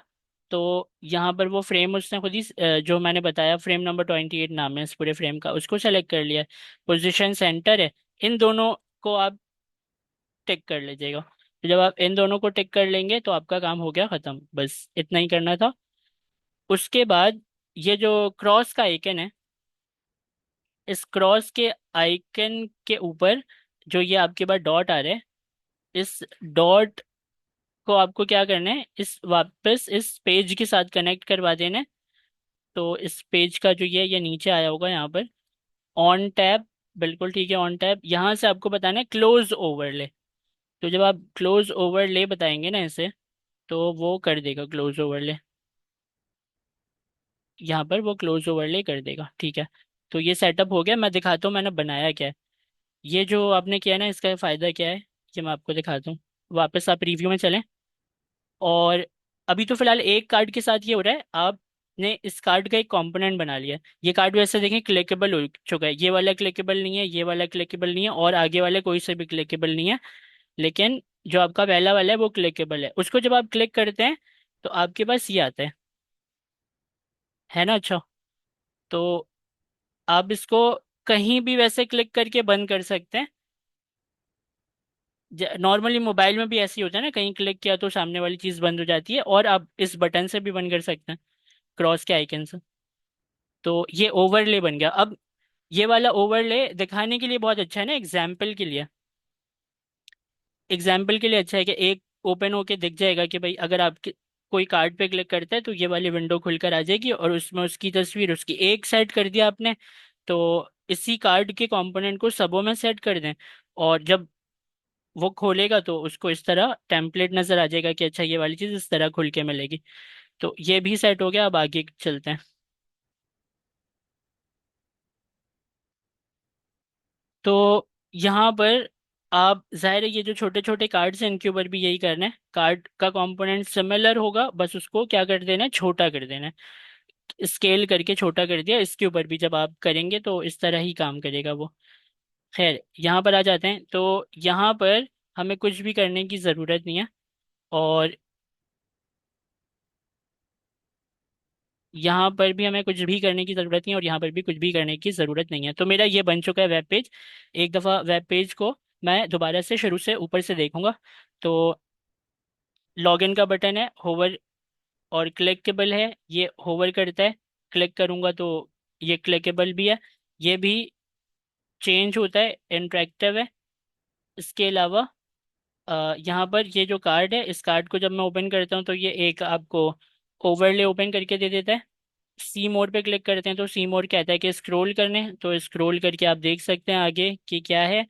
तो यहाँ पर वो फ्रेम उसने खुद ही जो मैंने बताया, फ्रेम नंबर 28 नाम है इस पूरे फ्रेम का, उसको सेलेक्ट कर लिया। पोजीशन सेंटर है, इन दोनों को आप टिक कर लीजिएगा। तो जब आप इन दोनों को टिक कर लेंगे तो आपका काम हो गया खत्म, बस इतना ही करना था। उसके बाद ये जो क्रॉस का आइकन है, इस क्रॉस के आइकन के ऊपर जो ये आपके पास डॉट आ रहे हैं, इस डॉट को आपको क्या करना है, इस वापस इस पेज के साथ कनेक्ट करवा देना है। तो इस पेज का जो ये नीचे आया होगा यहाँ पर, ऑन टैब, बिल्कुल ठीक है, ऑन टैब। यहाँ से आपको बताना है क्लोज ओवरले। तो जब आप क्लोज ओवरले बताएंगे ना इसे, तो वो कर देगा क्लोज ओवरले। यहाँ पर वो क्लोज ओवरले कर देगा, ठीक है। तो ये सेटअप हो गया, मैं दिखाता हूँ मैंने बनाया क्या है। ये जो आपने किया ना, इसका फ़ायदा क्या है, ये मैं आपको दिखाता हूँ। वापस आप रिव्यू में चलें, और अभी तो फिलहाल एक कार्ड के साथ ये हो रहा है, आपने इस कार्ड का एक कंपोनेंट बना लिया है। ये कार्ड वैसे देखें क्लिकेबल हो चुका है, ये वाला क्लिकेबल नहीं है, ये वाला क्लिकेबल नहीं है, और आगे वाले कोई से भी क्लिकेबल नहीं है। लेकिन जो आपका पहला वाला है वो क्लिकेबल है। उसको जब आप क्लिक करते हैं तो आपके पास ये आता है ना। अच्छा, तो आप इसको कहीं भी वैसे क्लिक करके बंद कर सकते हैं। नॉर्मली मोबाइल में भी ऐसे ही होता है ना, कहीं क्लिक किया तो सामने वाली चीज़ बंद हो जाती है, और आप इस बटन से भी बंद कर सकते हैं, क्रॉस के आइकन से। तो ये ओवरले बन गया। अब ये वाला ओवरले दिखाने के लिए बहुत अच्छा है ना, एग्जाम्पल के लिए। एग्जाम्पल के लिए अच्छा है कि एक ओपन होके दिख जाएगा कि भाई अगर आप कोई कार्ड पे क्लिक करता है तो ये वाली विंडो खुलकर आ जाएगी, और उसमें उसकी तस्वीर, उसकी एक सेट कर दिया आपने। तो इसी कार्ड के कंपोनेंट को सबों में सेट कर दें, और जब वो खोलेगा तो उसको इस तरह टेम्पलेट नजर आ जाएगा कि अच्छा ये वाली चीज़ इस तरह खुल के मिलेगी। तो ये भी सेट हो गया, अब आगे चलते हैं। तो यहाँ पर आप जाहिर है ये जो छोटे छोटे कार्ड्स हैं इनके ऊपर भी यही करना है, कार्ड का कंपोनेंट सिमिलर होगा, बस उसको क्या कर देना है, छोटा कर देना है, स्केल करके छोटा कर दिया। इसके ऊपर भी जब आप करेंगे तो इस तरह ही काम करेगा वो। खैर, यहाँ पर आ जाते हैं। तो यहाँ पर हमें कुछ भी करने की ज़रूरत नहीं है, और यहाँ पर भी हमें कुछ भी करने की ज़रूरत नहीं है, और यहाँ पर भी कुछ भी करने की ज़रूरत नहीं है। तो मेरा ये बन चुका है वेब पेज। एक दफ़ा वेब पेज को मैं दोबारा से शुरू से ऊपर से देखूंगा। तो लॉगिन का बटन है, होवर और क्लिकेबल है, ये होवर करता है, क्लिक करूंगा तो ये क्लिकेबल भी है, ये भी चेंज होता है, इंटरेक्टिव है। इसके अलावा यहाँ पर ये जो कार्ड है, इस कार्ड को जब मैं ओपन करता हूँ तो ये एक आपको ओवरले ओपन करके दे देता है। सी मोड पे क्लिक करते हैं तो सी मोड कहता है कि स्क्रॉल करने, तो स्क्रॉल करके आप देख सकते हैं आगे कि क्या है।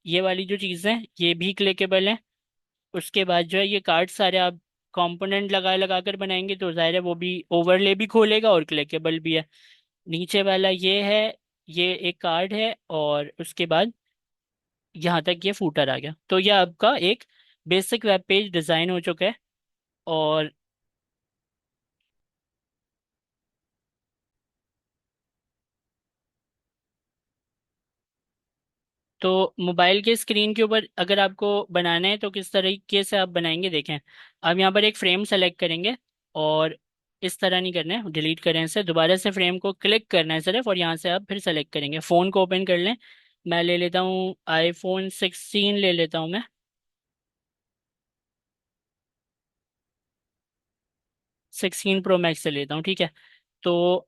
ये वाली जो चीज़ें हैं ये भी क्लिकेबल है। उसके बाद जो है ये कार्ड सारे आप कंपोनेंट लगा लगा कर बनाएंगे तो जाहिर है वो भी ओवरले भी खोलेगा और क्लिकेबल भी है। नीचे वाला ये है, ये एक कार्ड है, और उसके बाद यहाँ तक ये फूटर आ गया। तो ये आपका एक बेसिक वेब पेज डिज़ाइन हो चुका है। और तो मोबाइल के स्क्रीन के ऊपर अगर आपको बनाना है तो किस तरीके से आप बनाएंगे, देखें। आप यहाँ पर एक फ्रेम सेलेक्ट करेंगे, और इस तरह नहीं करना है, डिलीट करें इसे, दोबारा से फ्रेम को क्लिक करना है सिर्फ, और यहाँ से आप फिर सेलेक्ट करेंगे। फ़ोन को ओपन कर लें। मैं ले लेता हूँ iPhone 16 ले लेता हूँ मैं। 16 Pro Max से लेता हूँ, ठीक है। तो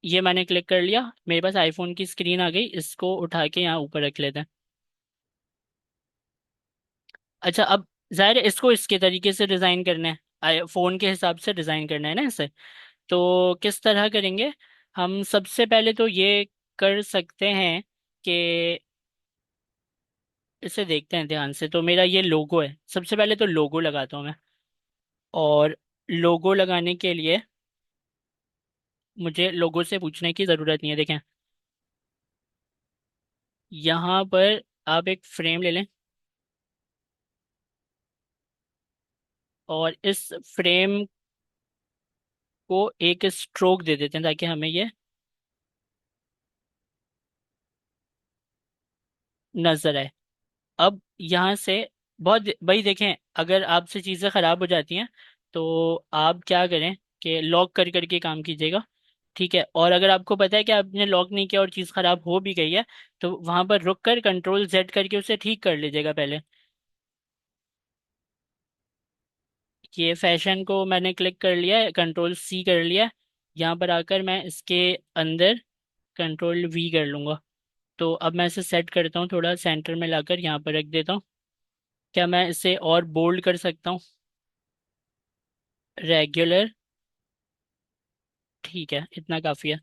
ये मैंने क्लिक कर लिया, मेरे पास आईफोन की स्क्रीन आ गई, इसको उठा के यहाँ ऊपर रख लेते हैं। अच्छा, अब जाहिर है इसको इसके तरीके से डिज़ाइन करना है, फ़ोन के हिसाब से डिज़ाइन करना है ना इसे। तो किस तरह करेंगे, हम सबसे पहले तो ये कर सकते हैं कि इसे देखते हैं ध्यान से। तो मेरा ये लोगो है, सबसे पहले तो लोगो लगाता हूँ मैं। और लोगो लगाने के लिए मुझे लोगो से पूछने की ज़रूरत नहीं है, देखें। यहाँ पर आप एक फ्रेम ले लें, और इस फ्रेम को एक स्ट्रोक दे देते हैं ताकि हमें ये नजर आए। अब यहाँ से बहुत भाई देखें, अगर आपसे चीज़ें ख़राब हो जाती हैं तो आप क्या करें, कि लॉक कर करके काम कीजिएगा। ठीक है, और अगर आपको पता है कि आपने लॉक नहीं किया और चीज़ ख़राब हो भी गई है, तो वहाँ पर रुक कर कंट्रोल जेड करके उसे ठीक कर लीजिएगा पहले। ये फैशन को मैंने क्लिक कर लिया है, कंट्रोल सी कर लिया है। यहाँ पर आकर मैं इसके अंदर कंट्रोल वी कर लूँगा। तो अब मैं इसे सेट करता हूँ, थोड़ा सेंटर में लाकर यहाँ पर रख देता हूँ। क्या मैं इसे और बोल्ड कर सकता हूँ? रेगुलर। ठीक है, इतना काफ़ी है।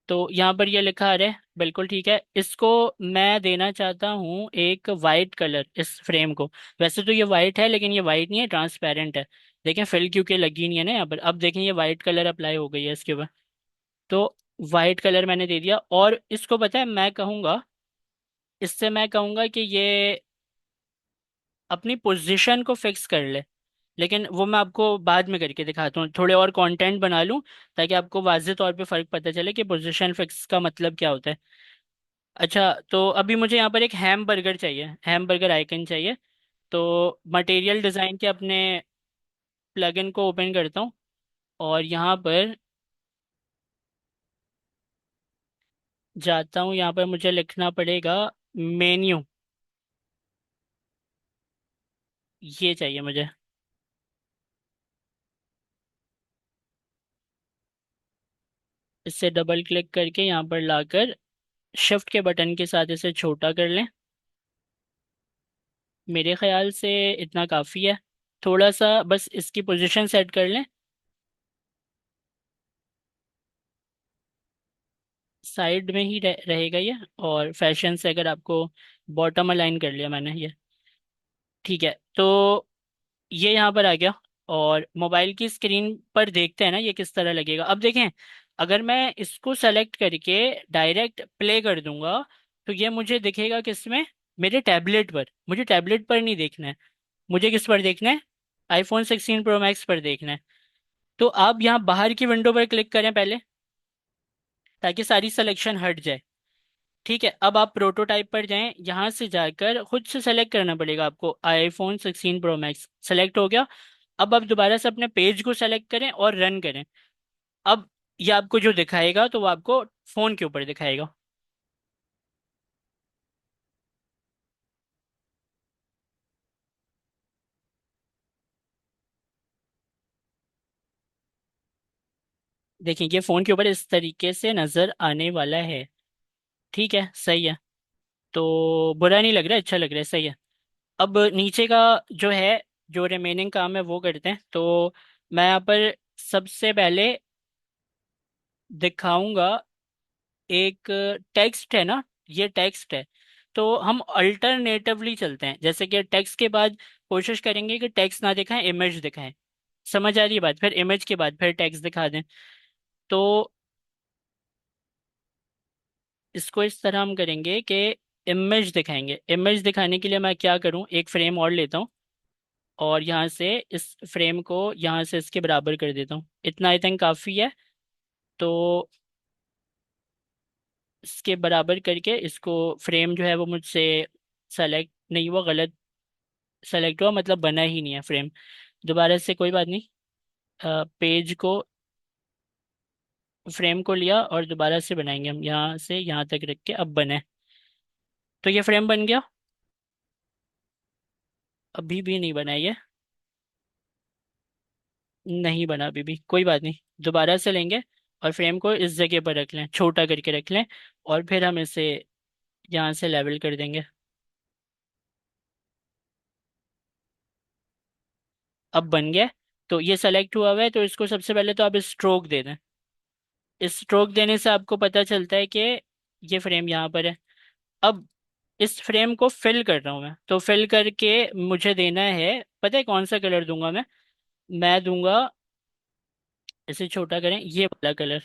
तो यहाँ पर ये लिखा आ रहा है, बिल्कुल ठीक है। इसको मैं देना चाहता हूँ एक वाइट कलर इस फ्रेम को। वैसे तो ये वाइट है, लेकिन ये वाइट नहीं है, ट्रांसपेरेंट है। देखें फिल क्योंकि लगी नहीं है ना यहाँ पर। अब देखें ये वाइट कलर अप्लाई हो गई है इसके ऊपर। तो वाइट कलर मैंने दे दिया, और इसको पता है मैं कहूँगा, इससे मैं कहूँगा कि ये अपनी पोजीशन को फिक्स कर ले। लेकिन वो मैं आपको बाद में करके दिखाता हूँ, थोड़े और कंटेंट बना लूँ ताकि आपको वाज़ेह तौर पे फ़र्क पता चले कि पोजीशन फिक्स का मतलब क्या होता है। अच्छा, तो अभी मुझे यहाँ पर एक हैम बर्गर चाहिए, हैम बर्गर आइकन चाहिए। तो मटेरियल डिज़ाइन के अपने प्लगइन को ओपन करता हूँ, और यहाँ पर जाता हूँ। यहाँ पर मुझे लिखना पड़ेगा मेन्यू। ये चाहिए मुझे। इससे डबल क्लिक करके यहाँ पर लाकर शिफ्ट के बटन के साथ इसे छोटा कर लें। मेरे ख्याल से इतना काफ़ी है। थोड़ा सा बस इसकी पोजीशन सेट कर लें। साइड में ही रहेगा ये। और फैशन से अगर आपको बॉटम अलाइन कर लिया मैंने ये। ठीक है, तो ये यहाँ पर आ गया। और मोबाइल की स्क्रीन पर देखते हैं ना ये किस तरह लगेगा। अब देखें, अगर मैं इसको सेलेक्ट करके डायरेक्ट प्ले कर दूंगा, तो ये मुझे दिखेगा किस में? मेरे टैबलेट पर। मुझे टैबलेट पर नहीं देखना है, मुझे किस पर देखना है? iPhone 16 Pro Max पर देखना है। तो आप यहाँ बाहर की विंडो पर क्लिक करें पहले, ताकि सारी सिलेक्शन हट जाए। ठीक है, अब आप प्रोटोटाइप पर जाएं, यहाँ से जाकर खुद से सेलेक्ट करना पड़ेगा आपको। iPhone 16 Pro Max सेलेक्ट हो गया। अब आप दोबारा से अपने पेज को सेलेक्ट करें और रन करें। अब ये आपको जो दिखाएगा, तो वो आपको फोन के ऊपर दिखाएगा। देखिए ये फोन के ऊपर इस तरीके से नजर आने वाला है। ठीक है, सही है। तो बुरा नहीं लग रहा है, अच्छा लग रहा है, सही है। अब नीचे का जो है, जो रिमेनिंग काम है वो करते हैं। तो मैं यहाँ पर सबसे पहले दिखाऊंगा एक टेक्स्ट है ना, ये टेक्स्ट है। तो हम अल्टरनेटिवली चलते हैं, जैसे कि टेक्स्ट के बाद कोशिश करेंगे कि टेक्स्ट ना दिखाएं, इमेज दिखाएं। समझ आ रही है बात? फिर इमेज के बाद फिर टेक्स्ट दिखा दें। तो इसको इस तरह हम करेंगे कि इमेज दिखाएंगे। इमेज दिखाने के लिए मैं क्या करूं, एक फ्रेम और लेता हूं, और यहाँ से इस फ्रेम को यहाँ से इसके बराबर कर देता हूँ। इतना आई थिंक काफ़ी है। तो इसके बराबर करके इसको, फ्रेम जो है वो मुझसे सेलेक्ट नहीं हुआ, गलत सेलेक्ट हुआ, मतलब बना ही नहीं है फ्रेम। दोबारा से, कोई बात नहीं। पेज को, फ्रेम को लिया और दोबारा से बनाएंगे हम, यहाँ से यहाँ तक रख के अब बने। तो ये फ्रेम बन गया। अभी भी नहीं बना ये, नहीं बना अभी भी, कोई बात नहीं। दोबारा से लेंगे और फ्रेम को इस जगह पर रख लें, छोटा करके रख लें, और फिर हम इसे यहाँ से लेवल कर देंगे। अब बन गया। तो ये सेलेक्ट हुआ हुआ है, तो इसको सबसे पहले तो आप स्ट्रोक दे दें। इस स्ट्रोक देने से आपको पता चलता है कि ये फ्रेम यहाँ पर है। अब इस फ्रेम को फिल कर रहा हूँ मैं, तो फिल करके मुझे देना है, पता है कौन सा कलर दूंगा मैं दूंगा, इसे छोटा करें, ये वाला कलर।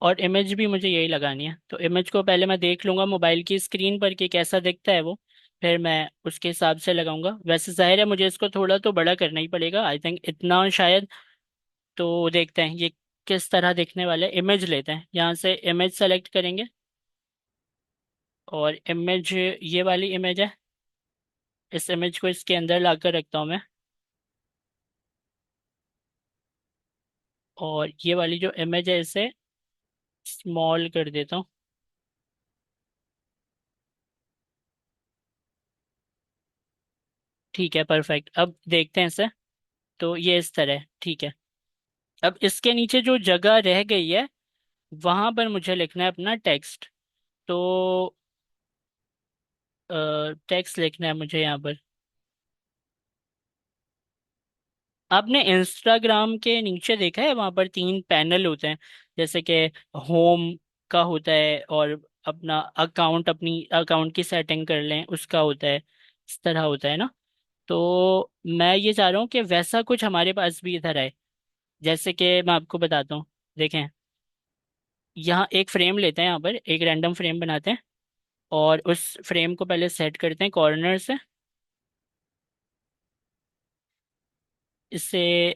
और इमेज भी मुझे यही लगानी है। तो इमेज को पहले मैं देख लूंगा मोबाइल की स्क्रीन पर कि कैसा दिखता है वो, फिर मैं उसके हिसाब से लगाऊंगा। वैसे जाहिर है मुझे इसको थोड़ा तो बड़ा करना ही पड़ेगा, आई थिंक इतना शायद। तो देखते हैं ये किस तरह दिखने वाला है। इमेज लेते हैं, यहाँ से इमेज सेलेक्ट करेंगे, और इमेज ये वाली इमेज है। इस इमेज को इसके अंदर ला कर रखता हूँ मैं। और ये वाली जो इमेज है इसे स्मॉल कर देता हूँ। ठीक है, परफेक्ट। अब देखते हैं इसे। तो ये इस तरह है, ठीक है। अब इसके नीचे जो जगह रह गई है वहां पर मुझे लिखना है अपना टेक्स्ट। तो टेक्स्ट लिखना है मुझे यहाँ पर। आपने इंस्टाग्राम के नीचे देखा है, वहां पर तीन पैनल होते हैं, जैसे कि होम का होता है, और अपना अकाउंट, अपनी अकाउंट की सेटिंग कर लें उसका होता है, इस तरह होता है ना। तो मैं ये चाह रहा हूँ कि वैसा कुछ हमारे पास भी इधर आए। जैसे कि मैं आपको बताता हूँ, देखें। यहाँ एक फ्रेम लेते हैं, यहाँ पर एक रैंडम फ्रेम बनाते हैं, और उस फ्रेम को पहले सेट करते हैं कॉर्नर से। इसे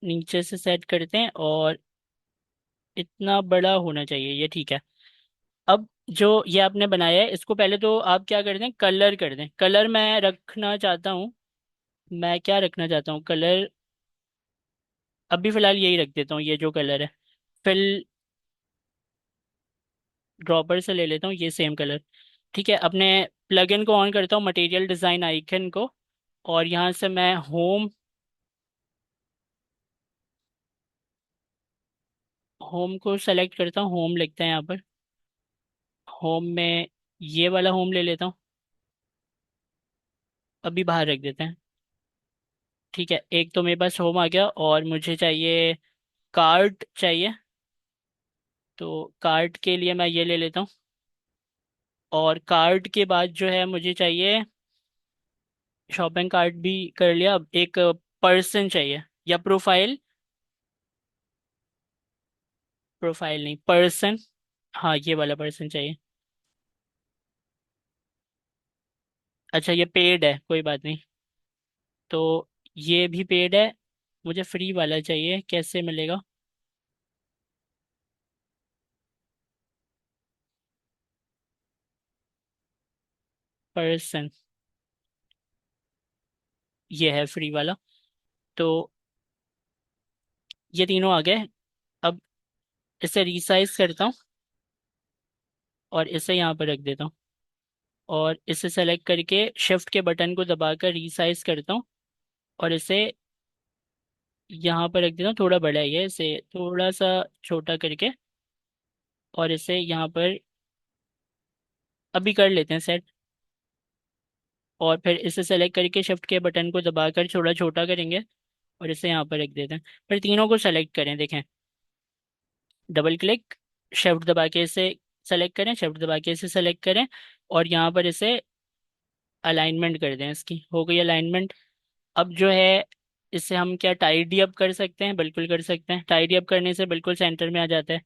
नीचे से सेट करते हैं, और इतना बड़ा होना चाहिए ये, ठीक है। अब जो ये आपने बनाया है इसको पहले तो आप क्या कर दें, कलर कर दें। कलर मैं रखना चाहता हूँ, मैं क्या रखना चाहता हूँ कलर, अभी फिलहाल यही रख देता हूँ, ये जो कलर है। फिल ड्रॉपर से ले लेता हूँ ये सेम कलर। ठीक है, अपने प्लगइन को ऑन करता हूँ, मटेरियल डिज़ाइन आइकन को, और यहाँ से मैं होम, होम को सेलेक्ट करता हूँ। होम लिखते हैं यहाँ पर। होम में ये वाला होम ले लेता हूँ, अभी बाहर रख देते हैं। ठीक है, एक तो मेरे पास होम आ गया, और मुझे चाहिए कार्ट चाहिए। तो कार्ट के लिए मैं ये ले लेता हूँ, और कार्ट के बाद जो है मुझे चाहिए, शॉपिंग कार्ट भी कर लिया, अब एक पर्सन चाहिए, या प्रोफाइल, प्रोफाइल नहीं, पर्सन। हाँ, ये वाला पर्सन चाहिए। अच्छा, ये पेड है, कोई बात नहीं। तो ये भी पेड है, मुझे फ्री वाला चाहिए, कैसे मिलेगा। पर्सन, ये है फ्री वाला। तो ये तीनों आ गए। अब इसे रिसाइज करता हूँ, और इसे यहाँ पर रख देता हूँ, और इसे सेलेक्ट करके शिफ्ट के बटन को दबाकर रिसाइज करता हूँ, और इसे यहाँ पर रख देता हूँ। थोड़ा बड़ा ही है, इसे थोड़ा सा छोटा करके, और इसे यहाँ पर अभी कर लेते हैं सेट। और फिर इसे सेलेक्ट करके शिफ्ट के बटन को दबाकर थोड़ा छोटा करेंगे, और इसे यहाँ पर रख देते हैं। फिर तीनों को सेलेक्ट करें, देखें, डबल क्लिक, शिफ्ट दबा के इसे सेलेक्ट करें, शिफ्ट दबा के इसे सेलेक्ट करें, और यहाँ पर इसे अलाइनमेंट कर दें। इसकी हो गई अलाइनमेंट। अब जो है इसे हम क्या टाइडी अप कर सकते हैं, बिल्कुल कर सकते हैं। टाइडी अप करने से बिल्कुल सेंटर में आ जाता है।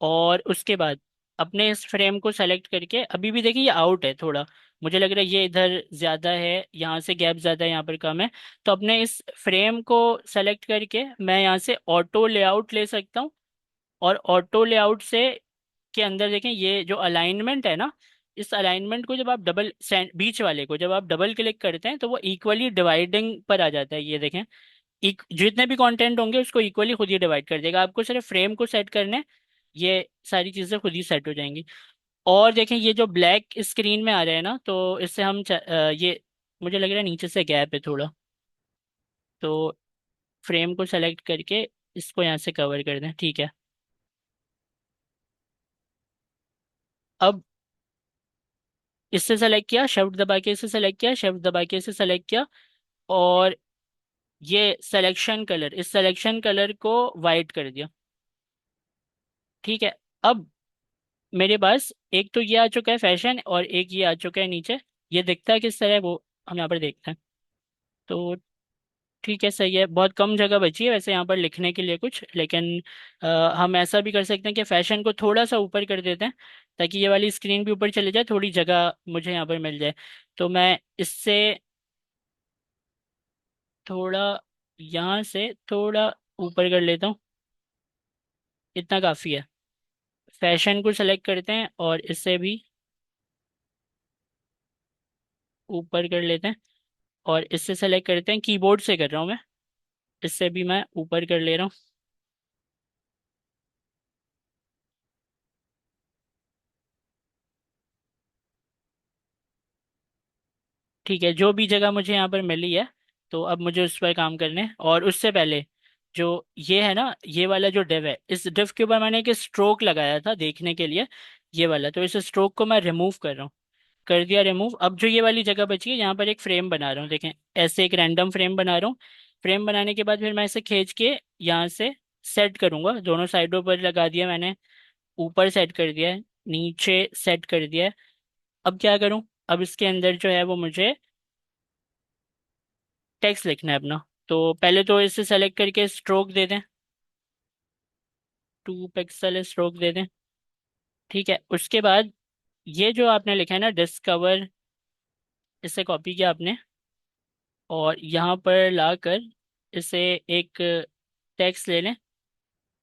और उसके बाद अपने इस फ्रेम को सेलेक्ट करके, अभी भी देखिए ये आउट है थोड़ा, मुझे लग रहा है ये इधर ज़्यादा है, यहाँ से गैप ज़्यादा है, यहाँ पर कम है। तो अपने इस फ्रेम को सेलेक्ट करके मैं यहाँ से ऑटो लेआउट ले सकता हूँ, और ऑटो लेआउट से के अंदर देखें, ये जो अलाइनमेंट है ना, इस अलाइनमेंट को जब आप डबल, बीच वाले को जब आप डबल क्लिक करते हैं तो वो इक्वली डिवाइडिंग पर आ जाता है, ये देखें। जितने भी कंटेंट होंगे उसको इक्वली खुद ही डिवाइड कर देगा। आपको सिर्फ फ्रेम को सेट करना है, ये सारी चीज़ें खुद ही सेट हो जाएंगी। और देखें, ये जो ब्लैक स्क्रीन में आ रहा है ना, तो इससे हम ये मुझे लग रहा है नीचे से गैप है थोड़ा, तो फ्रेम को सेलेक्ट करके इसको यहाँ से कवर कर दें, ठीक है। अब इससे सेलेक्ट किया, शिफ्ट दबा के इसे सेलेक्ट किया, शिफ्ट दबा के इसे सेलेक्ट किया, और ये सिलेक्शन कलर, इस सिलेक्शन कलर को वाइट कर दिया, ठीक है। अब मेरे पास एक तो ये आ चुका है फैशन, और एक ये आ चुका है नीचे। ये दिखता है किस तरह है वो हम यहाँ पर देखते हैं। तो ठीक है, सही है। बहुत कम जगह बची है वैसे यहाँ पर लिखने के लिए कुछ, लेकिन हम ऐसा भी कर सकते हैं कि फैशन को थोड़ा सा ऊपर कर देते हैं, ताकि ये वाली स्क्रीन भी ऊपर चले जाए, थोड़ी जगह मुझे यहाँ पर मिल जाए। तो मैं इससे थोड़ा, यहाँ से थोड़ा ऊपर कर लेता हूँ, इतना काफ़ी है। फैशन को सेलेक्ट करते हैं, और इससे भी ऊपर कर लेते हैं, और इससे सेलेक्ट करते हैं, कीबोर्ड से कर रहा हूँ मैं। इससे भी मैं ऊपर कर ले रहा हूँ। ठीक है, जो भी जगह मुझे यहाँ पर मिली है, तो अब मुझे उस पर काम करने हैं। और उससे पहले जो ये है ना, ये वाला जो डिव है, इस डिव के ऊपर मैंने एक स्ट्रोक लगाया था देखने के लिए, ये वाला। तो इस स्ट्रोक को मैं रिमूव कर रहा हूँ। कर दिया रिमूव। अब जो ये वाली जगह बची है, यहाँ पर एक फ्रेम बना रहा हूँ, देखें। ऐसे एक रैंडम फ्रेम बना रहा हूँ। फ्रेम बनाने के बाद फिर मैं इसे खींच के यहाँ से सेट करूंगा। दोनों साइडों पर लगा दिया मैंने। ऊपर सेट कर दिया है, नीचे सेट कर दिया है। अब क्या करूँ? अब इसके अंदर जो है वो मुझे टेक्स्ट लिखना है अपना। तो पहले तो इसे सेलेक्ट करके स्ट्रोक दे दें, 2 पिक्सल स्ट्रोक दे दें। ठीक है, उसके बाद ये जो आपने लिखा है ना, डिस्कवर, इसे कॉपी किया आपने और यहाँ पर लाकर इसे एक टेक्स्ट ले लें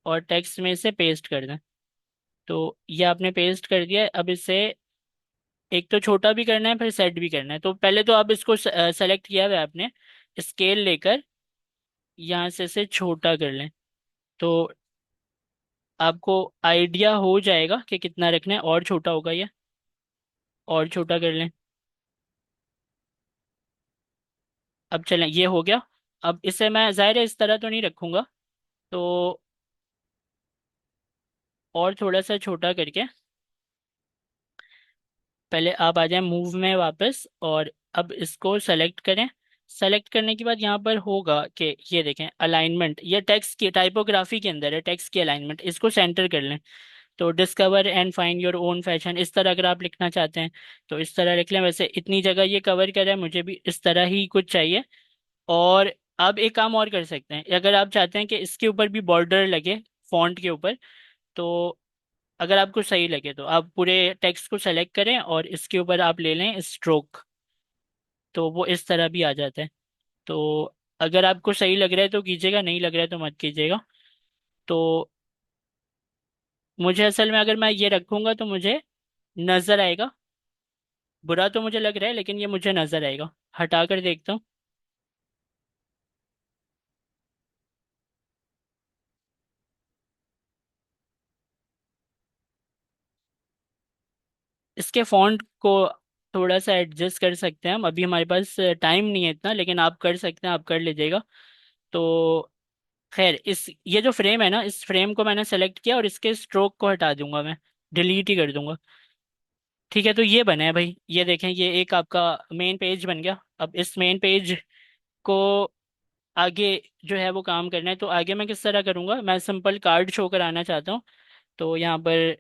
और टेक्स्ट में इसे पेस्ट कर दें। तो ये आपने पेस्ट कर दिया है। अब इसे एक तो छोटा भी करना है, फिर सेट भी करना है। तो पहले तो आप इसको सेलेक्ट किया हुआ है आपने, स्केल लेकर यहाँ से इसे छोटा कर लें। तो आपको आइडिया हो जाएगा कि कितना रखना है, और छोटा होगा ये, और छोटा कर लें। अब चलें, ये हो गया। अब इसे मैं ज़ाहिर है इस तरह तो नहीं रखूँगा, तो और थोड़ा सा छोटा करके पहले आप आ जाएं मूव में वापस, और अब इसको सेलेक्ट करें। सेलेक्ट करने के बाद यहाँ पर होगा कि ये देखें अलाइनमेंट, ये टेक्स्ट की टाइपोग्राफी के अंदर है, टेक्स्ट की अलाइनमेंट, इसको सेंटर कर लें। तो discover and find your own fashion, इस तरह अगर आप लिखना चाहते हैं तो इस तरह लिख लें। वैसे इतनी जगह ये कवर कर रहा है, मुझे भी इस तरह ही कुछ चाहिए। और आप एक काम और कर सकते हैं, अगर आप चाहते हैं कि इसके ऊपर भी बॉर्डर लगे फॉन्ट के ऊपर, तो अगर आपको सही लगे तो आप पूरे टेक्स्ट को सेलेक्ट करें और इसके ऊपर आप ले लें स्ट्रोक, तो वो इस तरह भी आ जाता है। तो अगर आपको सही लग रहा है तो कीजिएगा, नहीं लग रहा है तो मत कीजिएगा। तो मुझे असल में अगर मैं ये रखूंगा तो मुझे नजर आएगा, बुरा तो मुझे लग रहा है लेकिन ये मुझे नजर आएगा। हटा कर देखता हूँ। इसके फॉन्ट को थोड़ा सा एडजस्ट कर सकते हैं हम, अभी हमारे पास टाइम नहीं है इतना, लेकिन आप कर सकते हैं, आप कर लीजिएगा। तो खैर, इस ये जो फ्रेम है ना, इस फ्रेम को मैंने सेलेक्ट किया और इसके स्ट्रोक को हटा दूंगा मैं, डिलीट ही कर दूंगा। ठीक है, तो ये बना है भाई, ये देखें, ये एक आपका मेन पेज बन गया। अब इस मेन पेज को आगे जो है वो काम करना है। तो आगे मैं किस तरह करूंगा, मैं सिंपल कार्ड शो कराना चाहता हूँ। तो यहाँ पर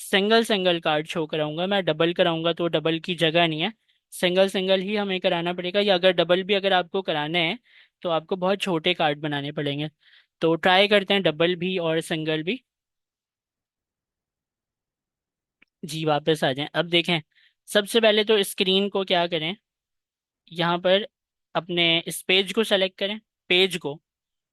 सिंगल सिंगल कार्ड शो कराऊंगा मैं, डबल कराऊंगा तो डबल की जगह नहीं है। सिंगल सिंगल ही हमें कराना पड़ेगा, या अगर डबल भी अगर आपको कराने हैं तो आपको बहुत छोटे कार्ड बनाने पड़ेंगे। तो ट्राई करते हैं डबल भी और सिंगल भी। जी वापस आ जाएं। अब देखें, सबसे पहले तो स्क्रीन को क्या करें, यहाँ पर अपने इस पेज को सेलेक्ट करें। पेज को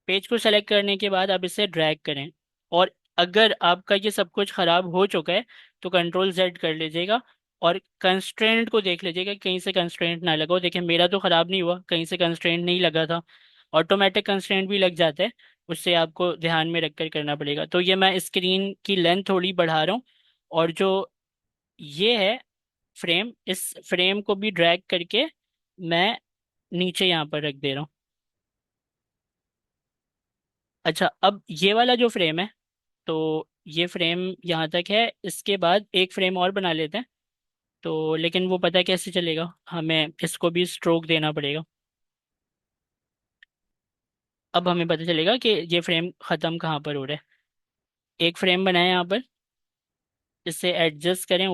पेज को सेलेक्ट करने के बाद आप इसे ड्रैग करें। और अगर आपका ये सब कुछ खराब हो चुका है तो कंट्रोल Z कर लीजिएगा। और कंस्ट्रेंट को देख लीजिएगा कि कहीं से कंस्ट्रेंट ना लगा हो। देखिए मेरा तो खराब नहीं हुआ, कहीं से कंस्ट्रेंट नहीं लगा था। ऑटोमेटिक कंस्ट्रेंट भी लग जाता है, उससे आपको ध्यान में रखकर करना पड़ेगा। तो ये मैं स्क्रीन की लेंथ थोड़ी बढ़ा रहा हूँ। और जो ये है फ्रेम, इस फ्रेम को भी ड्रैग करके मैं नीचे यहाँ पर रख दे रहा हूँ। अच्छा, अब ये वाला जो फ्रेम है, तो ये फ्रेम यहाँ तक है। इसके बाद एक फ्रेम और बना लेते हैं। तो लेकिन वो पता है कैसे चलेगा, हमें इसको भी स्ट्रोक देना पड़ेगा। अब हमें पता चलेगा कि ये फ्रेम ख़त्म कहाँ पर हो रहा है। एक फ्रेम बनाए यहाँ पर, इससे एडजस्ट करें